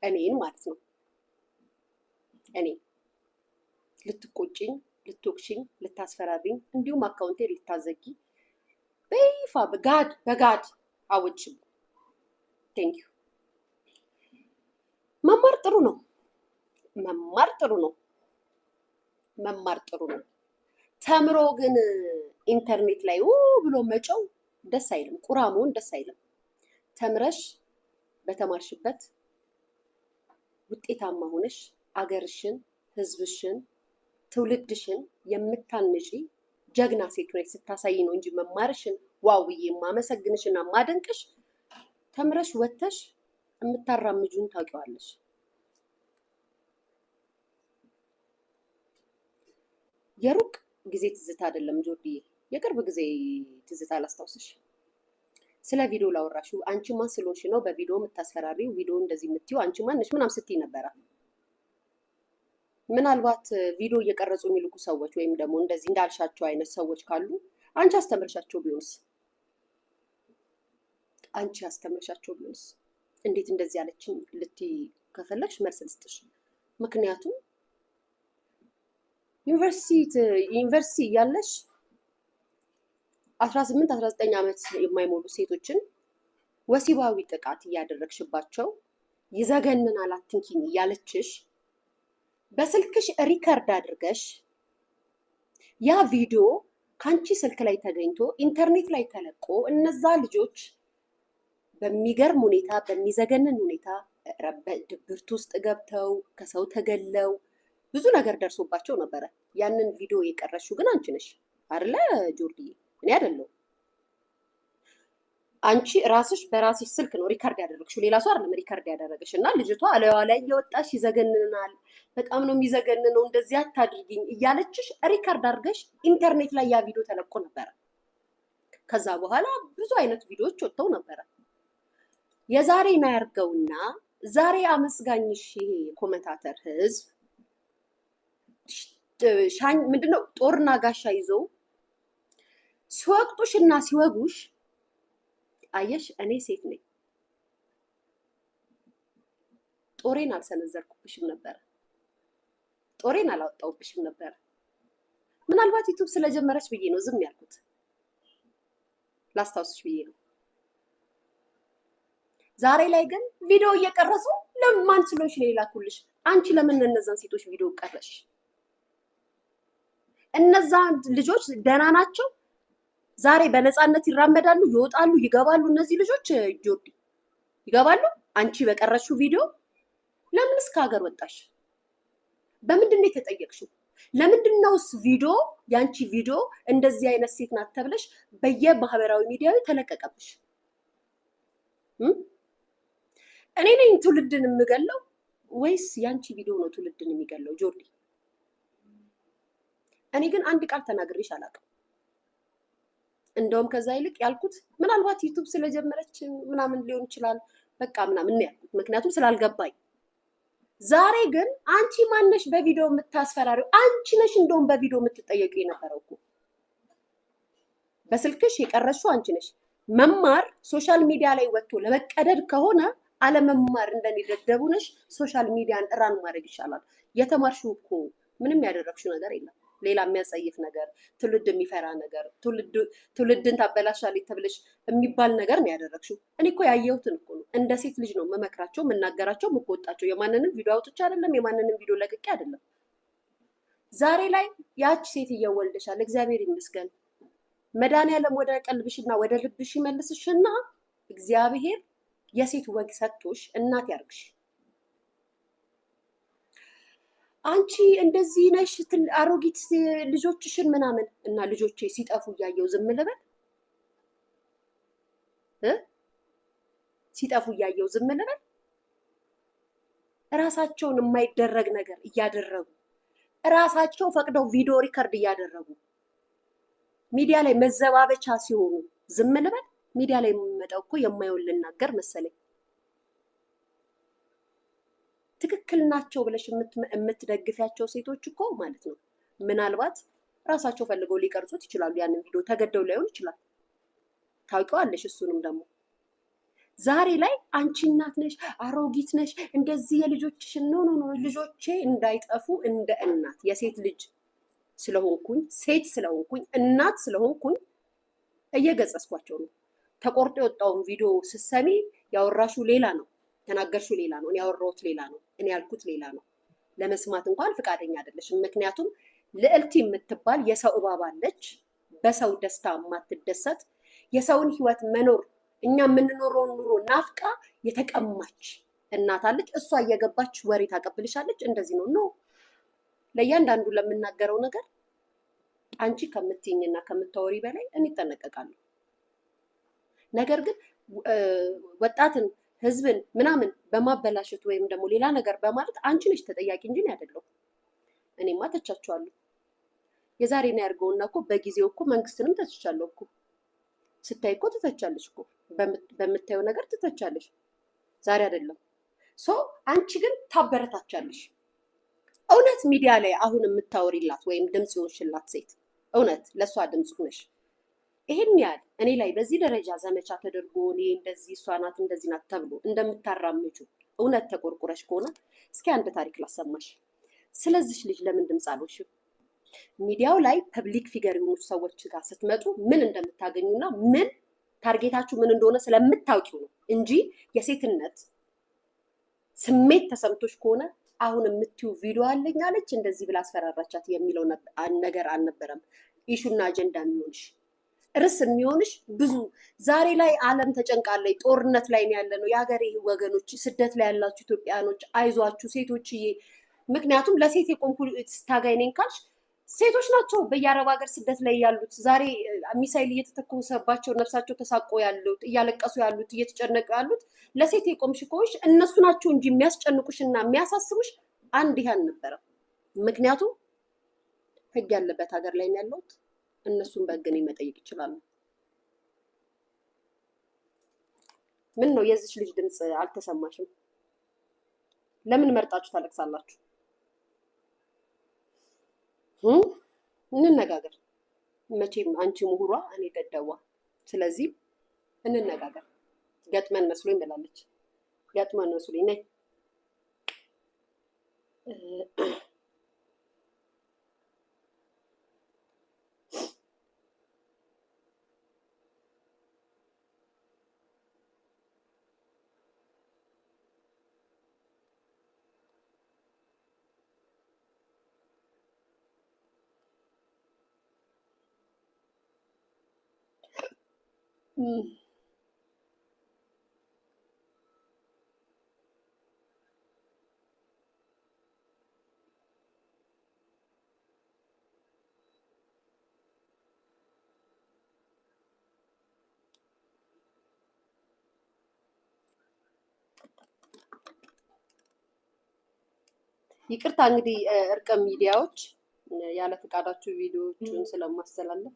እኔን ማለት ነው እኔ ልትቆጭኝ፣ ልትወቅሽኝ፣ ልታስፈራሪኝ እንዲሁም አካውንቴ ልታዘጊ በይፋ በጋድ አውጭም። ቴንክ ዩ። መማር ጥሩ ነው። ተምሮ ግን ኢንተርኔት ላይ ብሎ መጨው ደስ አይልም። ቁራ መሆን ደስ አይልም። ተምረሽ በተማርሽበት ውጤታማ ሆነሽ አገርሽን፣ ህዝብሽን፣ ትውልድሽን የምታንጪ ጀግና ሴት ሆነሽ ስታሳይ ነው እንጂ መማርሽን ዋውዬ ማመሰግንሽና ማደንቅሽ ተምረሽ ወተሽ የምታራምጁን ታውቂዋለሽ። የሩቅ ጊዜ ትዝታ አይደለም ጆርዲዬ፣ የቅርብ ጊዜ ትዝታ ላስታውስሽ። ስለ ቪዲዮ ላወራሽው አንቺ ማን ስለሆንሽ ነው በቪዲዮ የምታስፈራሪው? ቪዲዮ እንደዚህ የምትይው አንቺ ማን ነሽ ምናምን ስትይ ነበረ። ምናልባት ቪዲዮ እየቀረጹ የሚልኩ ሰዎች ወይም ደግሞ እንደዚህ እንዳልሻቸው አይነት ሰዎች ካሉ አንቺ አስተምርሻቸው ቢሆንስ? እንዴት እንደዚህ ያለችን ልትይ ከፈለግሽ መልስ ልስጥሽ። ምክንያቱም ዩኒቨርሲቲ እያለሽ 18-19 ዓመት የማይሞሉ ሴቶችን ወሲባዊ ጥቃት እያደረግሽባቸው ይዘገንናል አትንኪኝ እያለችሽ በስልክሽ ሪከርድ አድርገሽ ያ ቪዲዮ ከአንቺ ስልክ ላይ ተገኝቶ ኢንተርኔት ላይ ተለቆ እነዛ ልጆች በሚገርም ሁኔታ በሚዘገንን ሁኔታ ድብርት ውስጥ ገብተው ከሰው ተገለው ብዙ ነገር ደርሶባቸው ነበረ። ያንን ቪዲዮ የቀረሽው ግን አንቺ ነሽ አይደለ ጆርዲዬ? እኔ አይደለሁ። አንቺ ራስሽ በራስሽ ስልክ ነው ሪካርድ ያደረግሽው፣ ሌላ ሰው አይደለም ሪካርድ ያደረገሽ። እና ልጅቷ አለዋ ላይ እየወጣሽ ይዘገንናል፣ በጣም ነው የሚዘገንነው፣ እንደዚህ አታድርጊኝ እያለችሽ ሪካርድ አድርገሽ ኢንተርኔት ላይ ያ ቪዲዮ ተለቆ ነበረ። ከዛ በኋላ ብዙ አይነት ቪዲዮዎች ወጥተው ነበረ። የዛሬ ነው ያርገውና ዛሬ አመስጋኝሽ ይሄ ኮመንታተር ህዝብ ምንድነው ጦርና ጋሻ ይዘው ሲወቅጡሽ እና ሲወጉሽ አየሽ። እኔ ሴት ነኝ፣ ጦሬን አልሰነዘርኩብሽም ነበር፣ ጦሬን አላወጣውብሽም ነበር። ምናልባት ዩቱብ ስለጀመረች ብዬ ነው ዝም ያልኩት፣ ላስታውስሽ ብዬ ነው። ዛሬ ላይ ግን ቪዲዮ እየቀረጹ ለማን ስለሆንሽ ነው የላኩልሽ? አንቺ ለምን እነዛን ሴቶች ቪዲዮ ቀረሽ? እነዛ ልጆች ደህና ናቸው? ዛሬ በነፃነት ይራመዳሉ፣ ይወጣሉ፣ ይገባሉ። እነዚህ ልጆች ጆርዲ ይገባሉ። አንቺ በቀረሽው ቪዲዮ ለምንስ ከሀገር ወጣሽ? በምንድን ነው የተጠየቅሽው? ለምንድን ነውስ ቪዲዮ ያንቺ ቪዲዮ እንደዚህ አይነት ሴት ናት ተብለሽ በየማህበራዊ ሚዲያው ተለቀቀብሽ? እኔ ነኝ ትውልድን የምገለው ወይስ ያንቺ ቪዲዮ ነው ትውልድን የሚገለው ጆርዲ? እኔ ግን አንድ ቃል ተናግሬሽ አላውቅም። እንደውም ከዛ ይልቅ ያልኩት ምናልባት ዩቱብ ስለጀመረች ምናምን ሊሆን ይችላል በቃ ምናምን ነው ያልኩት፣ ምክንያቱም ስላልገባኝ። ዛሬ ግን አንቺ ማነሽ በቪዲዮ የምታስፈራሪው? አንቺ ነሽ እንደውም በቪዲዮ የምትጠየቂው የነበረው እኮ በስልክሽ የቀረሽው አንቺ ነሽ። መማር ሶሻል ሚዲያ ላይ ወጥቶ ለመቀደድ ከሆነ አለመማር እንደኔ ደደቡ ነሽ። ሶሻል ሚዲያን ራን ማድረግ ይሻላል። የተማርሽው እኮ ምንም ያደረግሽው ነገር የለም። ሌላ የሚያጸይፍ ነገር፣ ትውልድ የሚፈራ ነገር፣ ትውልድን ታበላሻለች ተብለሽ የሚባል ነገር ነው ያደረግሽው። እኔ እኮ ያየሁትን እኮ ነው። እንደ ሴት ልጅ ነው መመክራቸው፣ መናገራቸው፣ መቆጣቸው። የማንንም ቪዲዮ አውጥቼ አይደለም፣ የማንንም ቪዲዮ ለቅቄ አይደለም። ዛሬ ላይ ያች ሴት እየወልደሻል፣ እግዚአብሔር ይመስገን። መድኃኒዓለም ወደ ቀልብሽና ወደ ልብሽ ይመልስሽና እግዚአብሔር የሴት ወግ ሰጥቶሽ እናት ያርግሽ። አንቺ እንደዚህ ነሽ አሮጊት ልጆችሽን ምናምን እና ልጆቼ ሲጠፉ እያየው ዝም ልበል? ሲጠፉ እያየው ዝም ልበል? እራሳቸውን የማይደረግ ነገር እያደረጉ እራሳቸው ፈቅደው ቪዲዮ ሪከርድ እያደረጉ ሚዲያ ላይ መዘባበቻ ሲሆኑ ዝም ልበል? ሚዲያ ላይ የሚመጣው እኮ የማይሆን ልናገር መሰለኝ። ትክክል ናቸው ብለሽ የምትደግፊያቸው ሴቶች እኮ ማለት ነው ምናልባት ራሳቸው ፈልገው ሊቀርጹት ይችላሉ። ያንን ቪዲዮ ተገደው ላይሆን ይችላል። ታውቂዋለሽ። እሱንም ደግሞ ዛሬ ላይ አንቺ እናት ነሽ፣ አሮጊት ነሽ፣ እንደዚህ የልጆችሽን ኖ ልጆቼ እንዳይጠፉ እንደ እናት የሴት ልጅ ስለሆንኩኝ ሴት ስለሆንኩኝ እናት ስለሆንኩኝ እየገጸስኳቸው ነው። ተቆርጦ የወጣውን ቪዲዮ ስትሰሚ ያወራሹ ሌላ ነው፣ ተናገርሽው ሌላ ነው፣ እኔ ያወራሁት ሌላ ነው፣ እኔ ያልኩት ሌላ ነው። ለመስማት እንኳን ፍቃደኛ አይደለሽም። ምክንያቱም ልዕልት የምትባል የሰው እባብ አለች፣ በሰው ደስታ የማትደሰት የሰውን ህይወት መኖር እኛ የምንኖረውን ኑሮ ናፍቃ የተቀማች እናት አለች። እሷ እየገባች ወሬ ታቀብልሻለች። እንደዚህ ነው ለእያንዳንዱ ለምናገረው ነገር አንቺ ከምትይኝና ከምታወሪ በላይ እኔ እጠነቀቃለሁ። ነገር ግን ወጣትን ህዝብን ምናምን በማበላሸት ወይም ደግሞ ሌላ ነገር በማለት አንቺ ነሽ ተጠያቂ እንጂ አይደለም። እኔማ ተቻቸዋለሁ። የዛሬን ያርገውና እኮ በጊዜው እኮ መንግስትንም ተቻቻለሁ እኮ። ስታይ እኮ ትተቻለሽ እኮ በምታየው ነገር ትተቻለሽ። ዛሬ አይደለም። አንቺ ግን ታበረታቻለሽ። እውነት ሚዲያ ላይ አሁን የምታወሪላት ወይም ድምጽ ይሆንሽላት ሴት እውነት ለሷ ድምጽ ሆነሽ ይሄን ያህል እኔ ላይ በዚህ ደረጃ ዘመቻ ተደርጎ እኔ እንደዚህ እሷ ናት እንደዚህ ናት ተብሎ እንደምታራምጁ እውነት ተቆርቁረሽ ከሆነ እስኪ አንድ ታሪክ ላሰማሽ። ስለዚህ ልጅ ለምን ድምጽ አልሆንሽም? ሚዲያው ላይ ፐብሊክ ፊገር የሆኑ ሰዎች ጋር ስትመጡ ምን እንደምታገኙና ምን ታርጌታችሁ ምን እንደሆነ ስለምታውቂው ነው እንጂ የሴትነት ስሜት ተሰምቶሽ ከሆነ አሁን የምትዩ ቪዲዮ አለኝ አለች እንደዚህ ብላ አስፈራራቻት የሚለው ነገር አልነበረም። ኢሹና አጀንዳ የሚሆንሽ ርዕስ የሚሆንሽ ብዙ ዛሬ ላይ ዓለም ተጨንቃለች። ጦርነት ላይ ነው ያለነው። የሀገሬ ወገኖች፣ ስደት ላይ ያላችሁ ኢትዮጵያኖች አይዟችሁ ሴቶችዬ። ምክንያቱም ለሴት የቆምኩ ታጋይ ነኝ ካልሽ ሴቶች ናቸው በየአረብ ሀገር ስደት ላይ ያሉት። ዛሬ ሚሳይል እየተተኮሰባቸው ነፍሳቸው ተሳቆ ያሉት፣ እያለቀሱ ያሉት፣ እየተጨነቁ ያሉት ለሴት የቆምሽ ከሆንሽ እነሱ ናቸው እንጂ የሚያስጨንቁሽና የሚያሳስቡሽ አንድ ይሄ አልነበረም። ምክንያቱም ህግ ያለበት ሀገር ላይ ነው ያለሁት። እነሱን በግን መጠየቅ ይችላሉ። ምን ነው የዚች ልጅ ድምጽ አልተሰማሽም? ለምን መርጣችሁ ታለቅሳላችሁ? እንነጋገር። መቼም አንቺ ምሁሯ እኔ ደደዋ። ስለዚህ እንነጋገር። ገጥመን መስሎኝ ብላለች። ገጥመን መስሎኝ ነይ ይቅርታ እንግዲህ እርቀ ሚዲያዎች ያለ ፈቃዳችሁ ቪዲዮዎችን ስለማስተላለፍ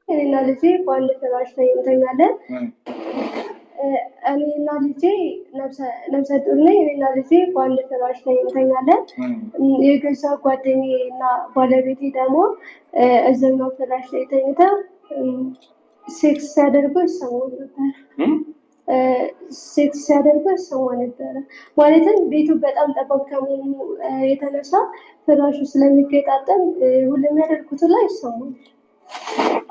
እኔና ልጄ በአንድ ፍራሽ ላይ እንተኛለን። እኔና ልጄ ነፍሰ ጡር ነኝ። እኔና ልጄ በአንድ ፍራሽ ላይ እንተኛለን። የገዛ ጓደኛዬ እና ባለቤቴ ደግሞ እዛኛው ፍራሽ ላይ ተኝተው ሴክስ ሲያደርጉ ይሰማ ነበር። ሴክስ ሲያደርጉ ይሰማ ነበረ። ማለትም ቤቱ በጣም ጠባብ ከመሆኑ የተነሳ ፍራሹ ስለሚገጣጠም ሁሉም ያደርጉት ላይ ይሰማል።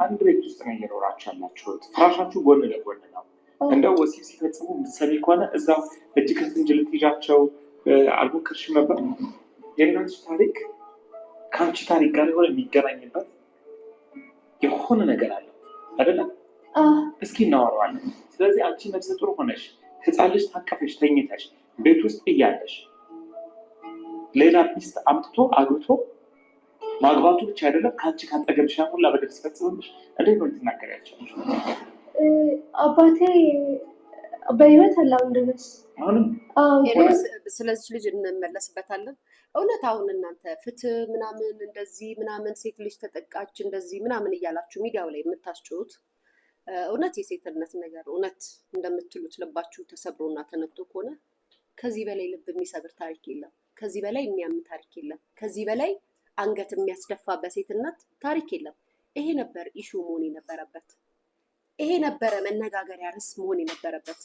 አንድ ቤት ውስጥ ነው እየኖራችሁ ያላችሁት። ፍራሻችሁ ጎን ለጎን ነው። እንደው ወሲብ ሲፈጽሙ የምትሰሚ ከሆነ እዛው እጅ ከፍንጅ ልትይዣቸው አልሞከርሽም ነበር? የእናትሽ ታሪክ ከአንቺ ታሪክ ጋር የሆነ የሚገናኝበት የሆነ ነገር አለ አይደለም? እስኪ እናወራዋለን። ስለዚህ አንቺ ነፍሰ ጡር ሆነሽ ህፃን ልጅ ታቀፈሽ ተኝተሽ ቤት ውስጥ እያለሽ ሌላ ሚስት አምጥቶ አግብቶ ማግባቱ ብቻ አይደለም ከአንቺ ካጠገብሽ ሁላ በደል ሲፈጽምብሽ እንዴት ነው ልትናገሪያቸው? አባቴ በህይወት አላም ድረስ አሁንም ስለዚህ ልጅ እንመለስበታለን። እውነት አሁን እናንተ ፍትህ ምናምን እንደዚህ ምናምን ሴት ልጅ ተጠቃች እንደዚህ ምናምን እያላችሁ ሚዲያው ላይ የምታስጩት እውነት የሴትነት ነገር እውነት እንደምትሉት ልባችሁ ተሰብሮና ተነክቶ ከሆነ ከዚህ በላይ ልብ የሚሰብር ታሪክ የለም። ከዚህ በላይ የሚያም ታሪክ የለም። ከዚህ በላይ አንገት የሚያስደፋ በሴትነት ታሪክ የለም። ይሄ ነበር ኢሹ መሆን የነበረበት። ይሄ ነበረ መነጋገሪያ ርዕስ መሆን የነበረበት።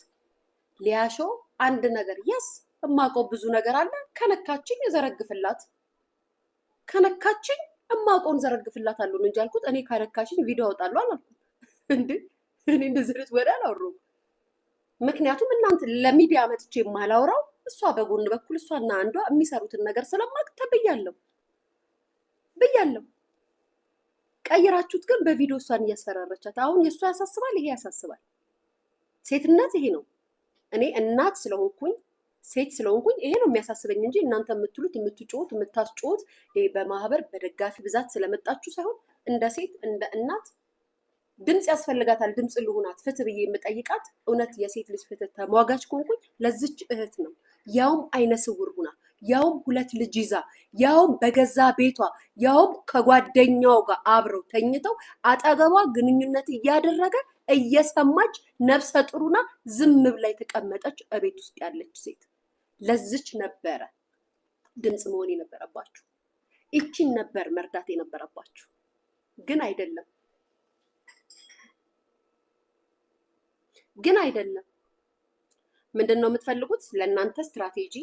ሊያሾ አንድ ነገር የስ እማቆ ብዙ ነገር አለ። ከነካችኝ ዘረግፍላት፣ ከነካችኝ እማቆን ዘረግፍላት አለው እንጂ አልኩት። እኔ ከነካችኝ ቪዲዮ አወጣለሁ አላልኩም እንዴ? እኔ እንደዚህ ወደ አላወራሁም። ምክንያቱም እናንተ ለሚዲያ መጥቼ የማላወራው እሷ በጎን በኩል እሷና አንዷ የሚሰሩትን ነገር ስለማቅ ተብያለሁ ብያለሁ። ቀይራችሁት ግን በቪዲዮ እሷን እያስፈራረቻት። አሁን የእሷ ያሳስባል፣ ይሄ ያሳስባል። ሴትነት ይሄ ነው። እኔ እናት ስለሆንኩኝ ሴት ስለሆንኩኝ ይሄ ነው የሚያሳስበኝ እንጂ እናንተ የምትሉት የምትጮት የምታስጮት በማህበር በደጋፊ ብዛት ስለመጣችሁ ሳይሆን እንደ ሴት እንደ እናት ድምፅ ያስፈልጋታል። ድምፅ ልሁናት ፍትህ ብዬ የምጠይቃት እውነት የሴት ልጅ ፍትህ ተሟጋች ከሆንኩኝ ለዚች እህት ነው። ያውም አይነ ስውር ሁና፣ ያውም 2 ልጅ ይዛ፣ ያውም በገዛ ቤቷ፣ ያውም ከጓደኛው ጋር አብረው ተኝተው አጠገቧ ግንኙነት እያደረገ እየሰማች ነፍሰ ጡሩና ዝም ብላ የተቀመጠች እቤት ውስጥ ያለች ሴት ለዚች ነበረ ድምፅ መሆን የነበረባችሁ። ይቺን ነበር መርዳት የነበረባችሁ። ግን አይደለም ምንድን ነው የምትፈልጉት? ለእናንተ ስትራቴጂ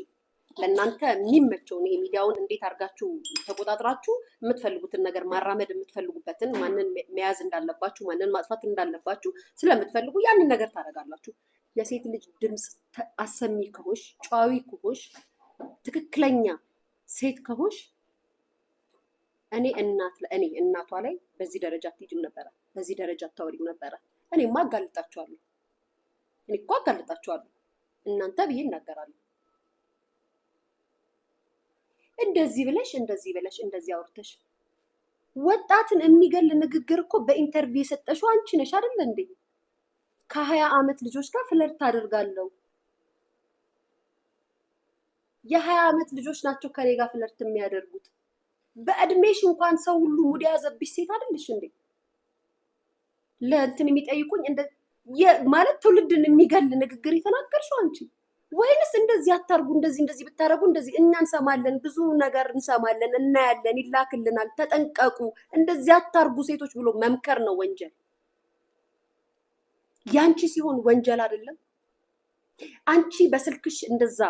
ለእናንተ የሚመቸውን ይሄ ሚዲያውን እንዴት አድርጋችሁ ተቆጣጥራችሁ የምትፈልጉትን ነገር ማራመድ የምትፈልጉበትን ማንን መያዝ እንዳለባችሁ ማንን ማጥፋት እንዳለባችሁ ስለምትፈልጉ ያንን ነገር ታደርጋላችሁ። የሴት ልጅ ድምፅ አሰሚ ከሆሽ፣ ጨዋዊ ከሆሽ፣ ትክክለኛ ሴት ከሆሽ እኔ እናቷ ላይ በዚህ ደረጃ አትሄጂም ነበረ፣ በዚህ ደረጃ አታወሪም ነበረ። እኔማ አጋልጣችኋለሁ። እኔ እኮ አጋልጣችኋለሁ። እናንተ ብዬ እናገራለሁ። እንደዚህ ብለሽ እንደዚህ አውርተሽ ወጣትን የሚገል ንግግር እኮ በኢንተርቪው የሰጠሽው አንቺ ነሽ አይደል እንዴ? ከ20 ዓመት ልጆች ጋር ፍለርት አደርጋለሁ። የ20 ዓመት ልጆች ናቸው ከኔ ጋር ፍለርት የሚያደርጉት። በእድሜሽ እንኳን ሰው ሁሉ ሙድ ያዘብሽ ሴት አይደልሽ እንዴ? ለእንትን የሚጠይቁኝ ማለት ትውልድን የሚገል ንግግር የተናገርሽው አንቺ ወይንስ እንደዚህ አታርጉ እንደዚህ ብታረጉ እንደዚህ እኛ እንሰማለን፣ ብዙ ነገር እንሰማለን፣ እናያለን፣ ይላክልናል፣ ተጠንቀቁ፣ እንደዚህ አታርጉ ሴቶች ብሎ መምከር ነው ወንጀል? ያንቺ ሲሆን ወንጀል አይደለም? አንቺ በስልክሽ እንደዛ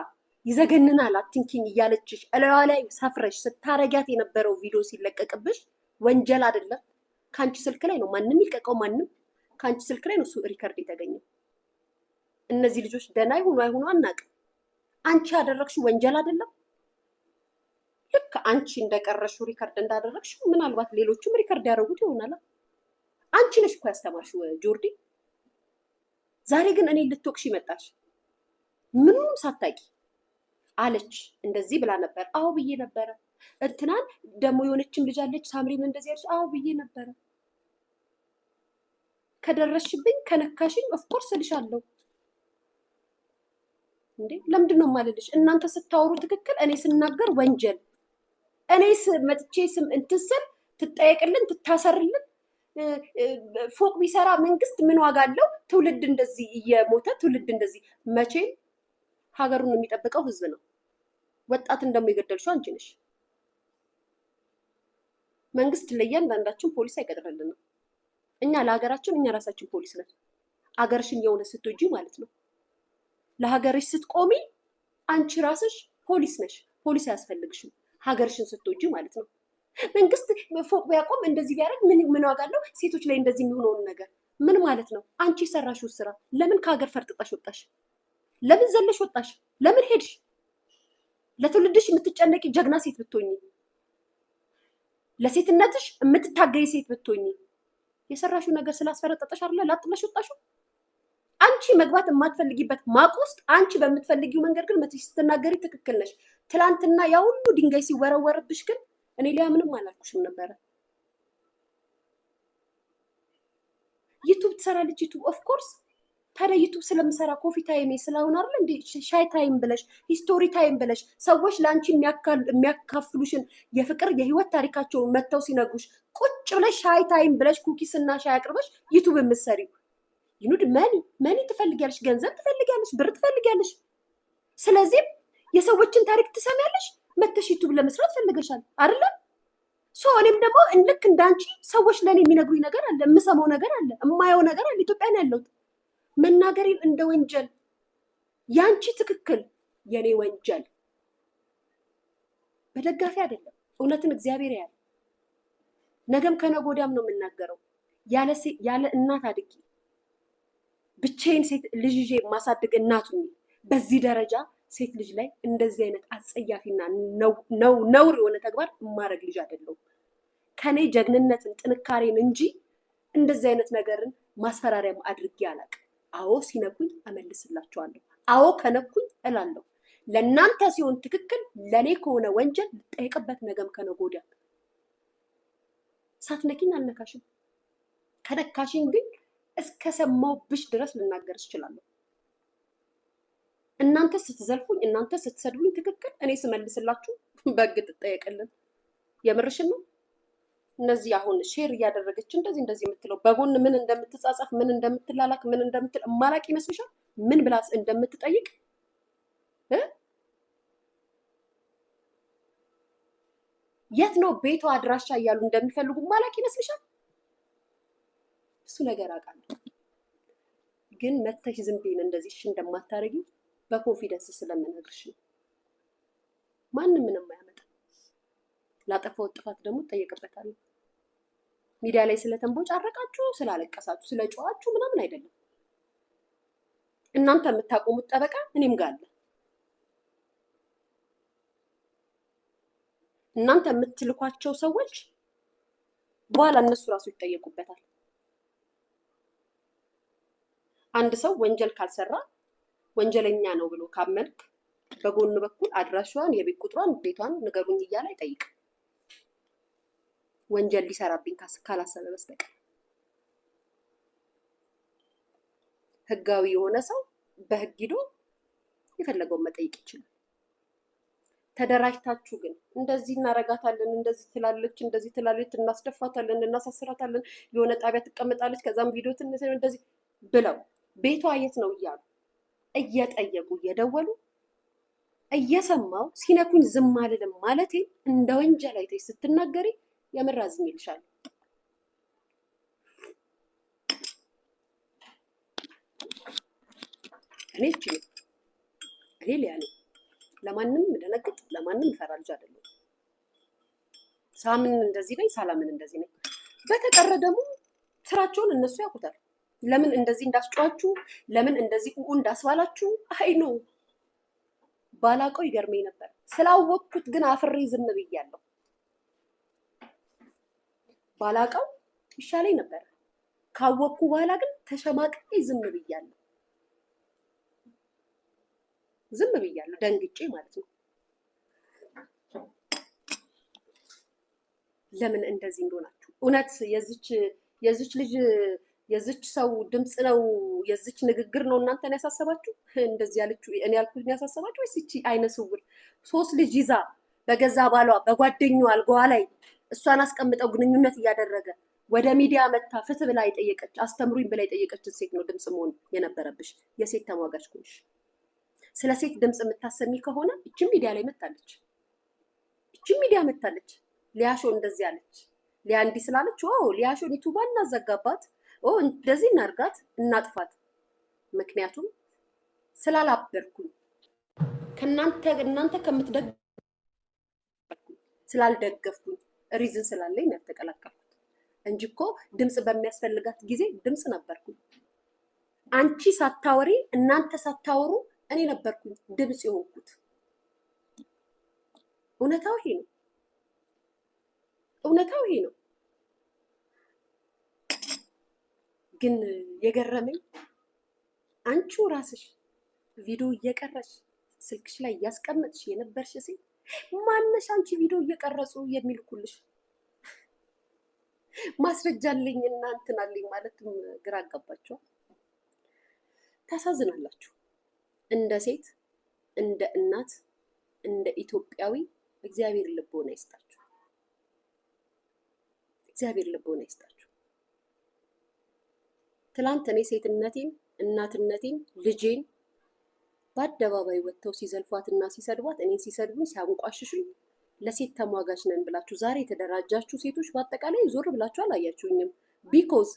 ይዘገንናል አትንኪኝ እያለችሽ እላዋ ላይ ሰፍረሽ ስታረጊያት የነበረው ቪዲዮ ሲለቀቅብሽ ወንጀል አይደለም? ከአንቺ ስልክ ላይ ነው ማንም ይልቀቀው ማንም፣ ከአንቺ ስልክ ላይ ነው እሱ ሪከርድ የተገኘው። እነዚህ ልጆች ደህና ይሁኑ አይሁኑ አናውቅም። አንቺ ያደረግሽው ወንጀል አይደለም? ልክ አንቺ እንደቀረሽው ሪከርድ እንዳደረግሽው ምናልባት ሌሎችም ሪከርድ ያደረጉት ይሆናል። አንቺ ነሽ እኮ ያስተማርሽው ጆርዲ። ዛሬ ግን እኔ ልትወቅሽ መጣሽ። ምንም ሳታቂ አለች እንደዚህ ብላ ነበር። አዎ ብዬ ነበረ። እንትናን ደግሞ የሆነችም ልጅ አለች ሳምሪን እንደዚህ ያለች። አዎ ብዬ ነበረ። ከደረስሽብኝ ከነካሽኝ ኦፍኮርስ እልሻለሁ። እንዴ ለምንድን ነው የማልልሽ? እናንተ ስታወሩ ትክክል፣ እኔ ስናገር ወንጀል። እኔ መጥቼ ስም እንትን ስል ትጠየቅልን ትታሰርልን። ፎቅ ቢሰራ መንግስት ምን ዋጋ አለው? ትውልድ እንደዚህ እየሞተ ትውልድ እንደዚህ መቼም ሀገሩን የሚጠብቀው ህዝብ ነው። ወጣትን ደግሞ የገደልሽው አንቺ ነሽ። መንግስት ለእያንዳንዳችን ፖሊስ አይቀጥርልንም። እኛ ለሀገራችን እኛ ራሳችን ፖሊስ ነን። ሀገርሽን የሆነ ስትወጂ ማለት ነው። ለሀገርሽ ስትቆሚ አንቺ ራስሽ ፖሊስ ነሽ። ፖሊስ አያስፈልግሽም ሀገርሽን ስትወጂ ማለት ነው። መንግስት ፎቅ ቢያቆም እንደዚህ ቢያደርግ ምን ዋጋ አለው? ሴቶች ላይ እንደዚህ የሚሆነውን ነገር ምን ማለት ነው? አንቺ ሰራሽው ስራ ለምን ከሀገር ፈርጥጣሽ ወጣሽ? ለምን ዘለሽ ወጣሽ? ለምን ሄድሽ? ለትውልድሽ የምትጨነቂ ጀግና ሴት ብትሆኚ፣ ለሴትነትሽ የምትታገይ ሴት ብትሆኚ የሰራሽው ነገር ስላስፈረጠጠሽ አይደለ ላጥለሽ ወጣሽው? አንቺ መግባት የማትፈልጊበት ማቅ ውስጥ አንቺ በምትፈልጊው መንገድ ግን መጥተሽ ስትናገሪ ትክክል ነሽ። ትላንትና ያ ሁሉ ድንጋይ ሲወረወርብሽ ግን እኔ ሊያ ምንም አላልኩሽም ነበረ። ዩቱብ ትሰራለች ዩቱብ ኦፍ ኮርስ። ታዲያ ዩቱብ ስለምሰራ ኮፊ ታይም ስለሆነ አይደል እንዴ ሻይ ታይም ብለሽ ሂስቶሪ ታይም ብለሽ ሰዎች ለአንቺ የሚያካፍሉሽን የፍቅር የህይወት ታሪካቸውን መተው ሲነግሩሽ ቁጭ ብለሽ ሻይ ታይም ብለሽ ኩኪስ እና ሻይ አቅርበሽ ዩቱብ የምትሰሪው ይኑድ መኒ ትፈልጊያለሽ፣ ገንዘብ ትፈልጊያለሽ፣ ብር ትፈልጊያለሽ። ስለዚህ የሰዎችን ታሪክ ትሰሚያለሽ፣ መተሽ ዩቱብ ለመስራት ፈልገሻል አይደል? እኔም ደግሞ ልክ እንዳንቺ ሰዎች ለኔ የሚነግሩኝ ነገር አለ፣ የምሰማው ነገር አለ፣ የማየው ነገር አለ። ኢትዮጵያ ነው ያለሁት። መናገሬን እንደ ወንጀል ያንቺ ትክክል የኔ ወንጀል በደጋፊ አይደለም። እውነትን እግዚአብሔር ያለ ነገም ከነገ ወዲያም ነው የምናገረው። ያለ እናት አድጌ ብቻዬን ሴት ልጅ ይዤ ማሳደግ እናቱ በዚህ ደረጃ ሴት ልጅ ላይ እንደዚህ አይነት አጸያፊና ነውር የሆነ ተግባር ማድረግ ልጅ አይደለሁም። ከኔ ጀግንነትን ጥንካሬን እንጂ እንደዚህ አይነት ነገርን ማስፈራሪያም አድርጌ አላውቅም። አዎ ሲነኩኝ እመልስላቸዋለሁ። አዎ ከነኩኝ እላለሁ። ለእናንተ ሲሆን ትክክል፣ ለኔ ከሆነ ወንጀል ልጠይቅበት ነገም ከነገ ወዲያ። ሳትነኪኝ አልነካሽም። ከነካሽኝ ግን እስከሰማሁብሽ ድረስ ልናገር እችላለሁ። እናንተ ስትዘልፉኝ፣ እናንተ ስትሰድቡኝ ትክክል፣ እኔ ስመልስላችሁ በግ ትጠየቅልን። የምርሽን ነው? እነዚህ አሁን ሼር እያደረገች እንደዚህ የምትለው በጎን ምን እንደምትጻጻፍ ምን እንደምትላላክ ምን እንደምትል ማላቅ ይመስልሻል? ምን ብላስ እንደምትጠይቅ የት ነው ቤቷ አድራሻ እያሉ እንደሚፈልጉ ማላቅ ይመስልሻል? እሱ ነገር አውቃለሁ። ግን መተሽ ዝም ብዬ እንደዚህ እንደማታረጊ በኮንፊደንስ ስለምነግርሽ ነው። ማንም ምንም አያመጣ። ላጠፋው ጥፋት ደግሞ እጠየቅበታለሁ። ሚዲያ ላይ ስለተንቦጫረቃችሁ፣ ስላለቀሳችሁ፣ ስለጨዋችሁ ምናምን አይደለም። እናንተ የምታቆሙት ጠበቃ እኔም ጋር አለ። እናንተ የምትልኳቸው ሰዎች በኋላ እነሱ ራሱ ይጠየቁበታል። አንድ ሰው ወንጀል ካልሰራ ወንጀለኛ ነው ብሎ ካመንክ በጎን በኩል አድራሻዋን፣ የቤት ቁጥሯን፣ ቤቷን ንገሩኝ እያለ አይጠይቅም። ወንጀል ሊሰራብኝ ካላሰበ በስተቀር ህጋዊ የሆነ ሰው በህግ ሂዶ የፈለገውን መጠየቅ ይችላል። ተደራጅታችሁ ግን እንደዚህ እናረጋታለን፣ እንደዚህ ትላለች፣ እንደዚህ ትላለች፣ እናስደፋታለን፣ እናሳስራታለን፣ የሆነ ጣቢያ ትቀመጣለች፣ ከዛም ቪዲዮ እንደዚህ ብለው ቤቷ የት ነው እያሉ እየጠየቁ እየደወሉ እየሰማው ሲነኩኝ ዝም አልልም ማለቴ እንደ ወንጀል አይተሽ ስትናገሪ የምር አዝኜልሻለሁ። እኔ ሊያ ነኝ። ለማንም ደነግጥ፣ ለማንም ፈራ ልጅ አይደለም። ሳምን እንደዚህ ነኝ፣ ሳላምን እንደዚህ ነኝ። በተቀረ ደግሞ ስራቸውን እነሱ ያውቁታል። ለምን እንደዚህ እንዳስጫዋችሁ፣ ለምን እንደዚህ እንዳስባላችሁ አይ ነው ባላቀው ይገርመኝ ነበር። ስላወቅኩት ግን አፍሬ ዝም ብያለሁ። ባላቀው ይሻለኝ ነበር። ካወቅኩ በኋላ ግን ተሸማቅቄ ዝም ብያለሁ። ደንግጬ ማለት ነው። ለምን እንደዚህ እንደሆናችሁ እውነት የዚች ሰው ድምፅ ነው፣ የዚች ንግግር ነው እናንተን ያሳሰባችሁ? እንደዚህ ያለችው እኔ ያልኩት ያሳሰባችሁ ወይስ እቺ አይነ ስውር 3 ልጅ ይዛ በገዛ ባሏ በጓደኛዋ አልጋዋ ላይ እሷን አስቀምጠው ግንኙነት እያደረገ ወደ ሚዲያ መታ ፍትህ ብላ የጠየቀች አስተምሩኝ ብላ የጠየቀች ሴት ነው ድምፅ መሆን የነበረብሽ? የሴት ተሟጋች ኮንሽ። ስለ ሴት ድምፅ የምታሰሚ ከሆነ እቺ ሚዲያ ላይ መታለች። ሊያሾ እንደዚህ አለች፣ ሊያ እንዲህ ስላለች ሊያሾን ዩቱብ እናዘጋባት፣ እንደዚህ እናርጋት፣ እናጥፋት። ምክንያቱም ስላላበርኩኝ እናንተ ከምትደግፉኝ ስላልደገፍኩኝ ሪዝን ስላለኝ ያልተቀላቀልኩት እንጂ እኮ ድምፅ በሚያስፈልጋት ጊዜ ድምፅ ነበርኩኝ። አንቺ ሳታወሪ እናንተ ሳታወሩ እኔ ነበርኩኝ ድምፅ የሆንኩት። እውነታው ይሄ ነው። እውነታው ይሄ ነው። ግን የገረመኝ አንቺው ራስሽ ቪዲዮ እየቀረሽ ስልክሽ ላይ እያስቀመጥሽ የነበርሽ ሴት ማነሽ አንቺ ቪዲዮ እየቀረጹ የሚልኩልሽ? ማስረጃ አለኝ እና እንትን አለኝ ማለትም ግራ አጋባቸው። ታሳዝናላችሁ። እንደ ሴት፣ እንደ እናት፣ እንደ ኢትዮጵያዊ እግዚአብሔር ልቦና ይስጣችሁ። እግዚአብሔር ልቦና ይስጣችሁ። ትላንት እኔ ሴትነቴን፣ እናትነቴን፣ ልጄን በአደባባይ ወጥተው ሲዘልፏትና ሲሰድቧት፣ እኔን ሲሰድቡኝ ሲያንቋሽሹኝ ለሴት ተሟጋች ነን ብላችሁ ዛሬ የተደራጃችሁ ሴቶች በአጠቃላይ ዞር ብላችሁ አላያችሁኝም። ቢኮዝ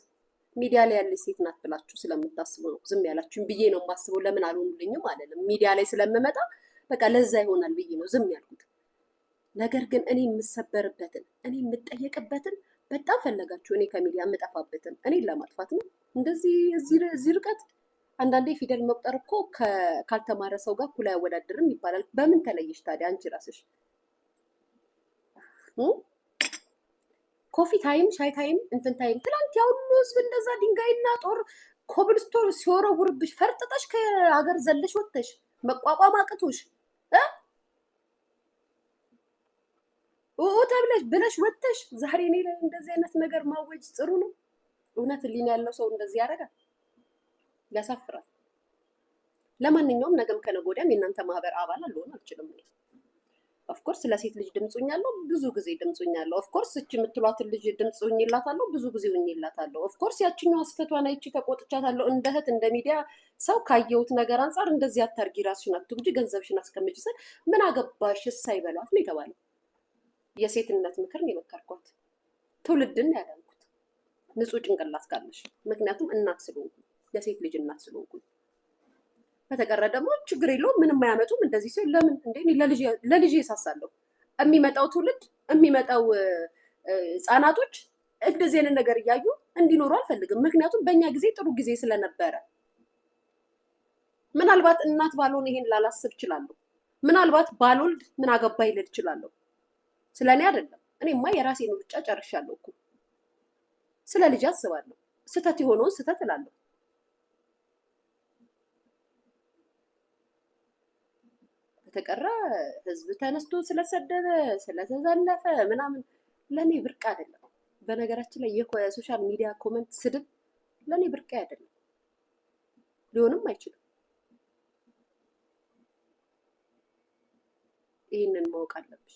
ሚዲያ ላይ ያለች ሴት ናት ብላችሁ ስለምታስቡ ነው ዝም ያላችሁኝ ብዬ ነው የማስበው። ለምን አልሆኑልኝም አለንም። ሚዲያ ላይ ስለምመጣ በቃ ለዛ ይሆናል ብዬ ነው ዝም ያልኩት። ነገር ግን እኔ የምሰበርበትን እኔ የምጠየቅበትን በጣም ፈለጋችሁ። እኔ ከሚዲያ የምጠፋበትን እኔን ለማጥፋት ነው እንደዚህ እዚህ ርቀት። አንዳንዴ ፊደል መቁጠር እኮ ካልተማረ ሰው ጋር እኩል አያወዳድርም ይባላል። በምን ተለየሽ ታዲያ አንቺ ራስሽ? ኮፊ ታይም፣ ሻይ ታይም፣ እንትን ታይም። ትላንት ያው ሁሉ ህዝብ እንደዛ ድንጋይና ጦር ኮብልስቶን ሲወረውርብሽ ፈርጥጠሽ ከሀገር ዘለሽ ወጥተሽ መቋቋም አቅቶሽ ተብለሽ ብለሽ ወጥተሽ ዛሬ እኔ ላይ እንደዚህ አይነት ነገር ማወጅ ጥሩ ነው? እውነት ህሊና ያለው ሰው እንደዚህ ያደርጋል? ያሳፍራል። ለማንኛውም ነገም ከነገ ወዲያም የእናንተ ማህበር አባል አልሆን አልችልም። ኦፍኮርስ ለሴት ልጅ ድምፁኛለሁ፣ ብዙ ጊዜ ድምፁኛለሁ። ኦፍኮርስ እቺ የምትሏትን ልጅ ድምፁኝላታለሁ፣ ብዙ ጊዜ ሆኜላታለሁ። ኦፍኮርስ ያችኛዋ ስህተቷን አይቼ ተቆጥቻታለሁ። እንደ እህት እንደ ሚዲያ ሰው ካየሁት ነገር አንጻር እንደዚህ አታርጊ፣ ራስሽን አትጉጂ፣ ገንዘብሽን አስቀምጪ ስል ምን አገባሽ እሳይ በሏት ነው የተባለው። የሴትነት ምክር ነው የመከርኳት። ትውልድን ያዳንኩት ንጹህ ጭንቅላት ካለሽ፣ ምክንያቱም እናት ስለሆንኩ የሴት ልጅ እናት ስለሆንኩ። በተቀረ ደግሞ ችግር የለውም፣ ምንም አያመጡም። እንደዚህ ሲሆን ለምን እንዴ ለልጄ እሳሳለሁ። የሚመጣው ትውልድ የሚመጣው ህፃናቶች እንደዚህ አይነት ነገር እያዩ እንዲኖሩ አልፈልግም። ምክንያቱም በእኛ ጊዜ ጥሩ ጊዜ ስለነበረ። ምናልባት እናት ባልሆን ይሄን ላላስብ እችላለሁ። ምናልባት ባልወልድ ምን አገባኝ ልል እችላለሁ። ስለ እኔ አይደለም። እኔማ የራሴን ምርጫ ጨርሻለሁ እኮ። ስለ ልጅ አስባለሁ። ስህተት የሆነውን ስህተት እላለሁ። በተቀረ ህዝብ ተነስቶ ስለሰደበ ስለተዘለፈ ምናምን ለእኔ ብርቅ አይደለም። በነገራችን ላይ የሶሻል ሚዲያ ኮመንት ስድብ ለእኔ ብርቅ አይደለም፣ ሊሆንም አይችልም። ይህንን ማወቅ አለብሽ።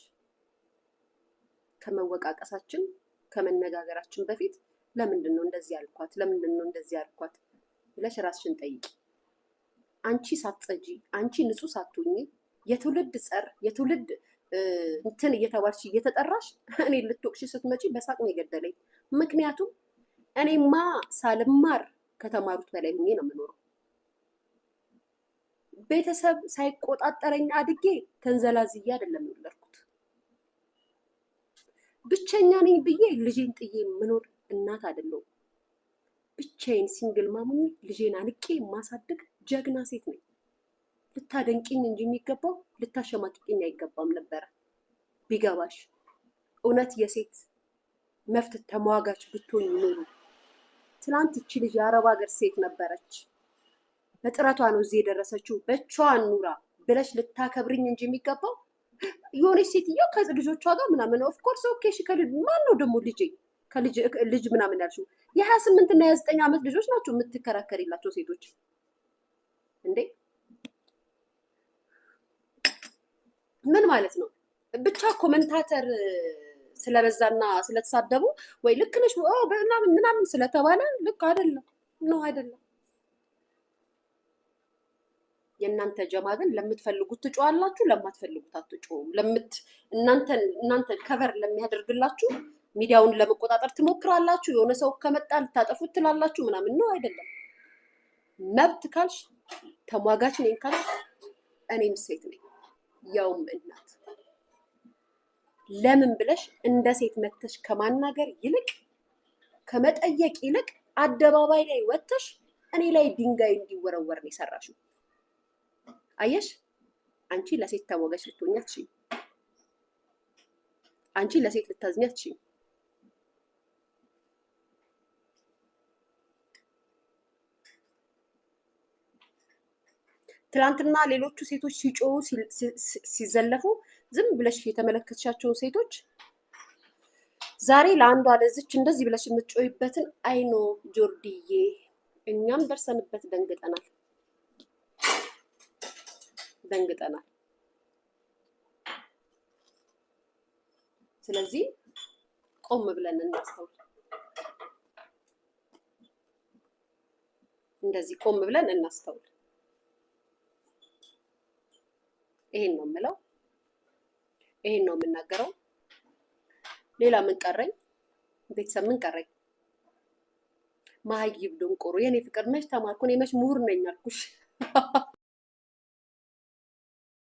ከመወቃቀሳችን ከመነጋገራችን በፊት ለምንድን ነው እንደዚህ ያልኳት፣ ለምንድን ነው እንደዚህ ያልኳት ብለሽ ራስሽን ጠይቂ። አንቺ ሳትጸጂ፣ አንቺ ንጹህ ሳትሆኚ የትውልድ ጸር የትውልድ እንትን እየተባልሽ እየተጠራሽ እኔ ልትወቅሽ ስትመጪ በሳቅ ነው የገደለኝ። ምክንያቱም እኔማ ሳልማር ከተማሩት በላይ ሆኜ ነው የምኖረው። ቤተሰብ ሳይቆጣጠረኝ አድጌ ተንዘላዝዬ አይደለም የወለድኩት። ብቸኛ ነኝ ብዬ ልጄን ጥዬ የምኖር እናት አይደለሁም። ብቻዬን ሲንግል ማሙኝ ልጄን አንቄ ማሳደግ ጀግና ሴት ነኝ። ልታደንቂኝ እንጂ የሚገባው ልታሸማቅቂኝ አይገባም ነበረ። ቢገባሽ እውነት የሴት መብት ተሟጋች ብትሆኝ ኖሩ ትናንት እቺ ልጅ የአረብ ሀገር ሴት ነበረች፣ በጥረቷ ነው እዚህ የደረሰችው፣ ብቻዋን ኑራ ብለሽ ልታከብሪኝ እንጂ የሚገባው የሆነች ሴትዮ ከልጆቿ ጋር ምናምን። ኦፍኮርስ ኦኬ። እሺ ማን ነው ደግሞ ልጅ ምናምን ያልሽው? የ28 እና የ9 ዓመት ልጆች ናቸው የምትከራከሪላቸው ሴቶች እንዴ? ምን ማለት ነው? ብቻ ኮመንታተር ስለበዛና ስለተሳደቡ ወይ ልክ ነሽ ምናምን ስለተባለ ልክ አይደለም ነው አይደለም። የእናንተ ጀማ ግን ለምትፈልጉት ትጮዋላችሁ፣ ለማትፈልጉት አትጮውም። እናንተ ከቨር ለሚያደርግላችሁ ሚዲያውን ለመቆጣጠር ትሞክራላችሁ። የሆነ ሰው ከመጣ ልታጠፉት ትላላችሁ ምናምን ነው አይደለም። መብት ካልሽ ተሟጋች ነኝ ካልሽ እኔም ሴት ነኝ፣ ያውም እናት። ለምን ብለሽ እንደ ሴት መተሽ ከማናገር ይልቅ ከመጠየቅ ይልቅ አደባባይ ላይ ወጥተሽ እኔ ላይ ድንጋይ እንዲወረወር ነው የሰራሽው። አየሽ፣ አንቺ ለሴት ተሞገሽ ልትሆኛ ትችይ፣ አንቺ ለሴት ልታዝኛ ትችይ። ትላንትና ሌሎቹ ሴቶች ሲጮሁ ሲዘለፉ ዝም ብለሽ የተመለከትሻቸውን ሴቶች ዛሬ ለአንዷ ለዚች እንደዚህ ብለሽ የምትጮይበትን አይኖ ጆርዲዬ፣ እኛም ደርሰንበት ደንግጠናል። ስለዚህ ቆም ብለን እናስተውል። እንደዚህ ቆም ብለን እናስተውል። ይሄን ነው የምለው፣ ይሄን ነው የምናገረው። ሌላ ምን ቀረኝ? ቤተሰብ ምን ቀረኝ? መሀይብ ደንቆሮ የኔ ፍቅር መች ተማርኩ? እኔ መች ምሁር ነኝ አልኩሽ?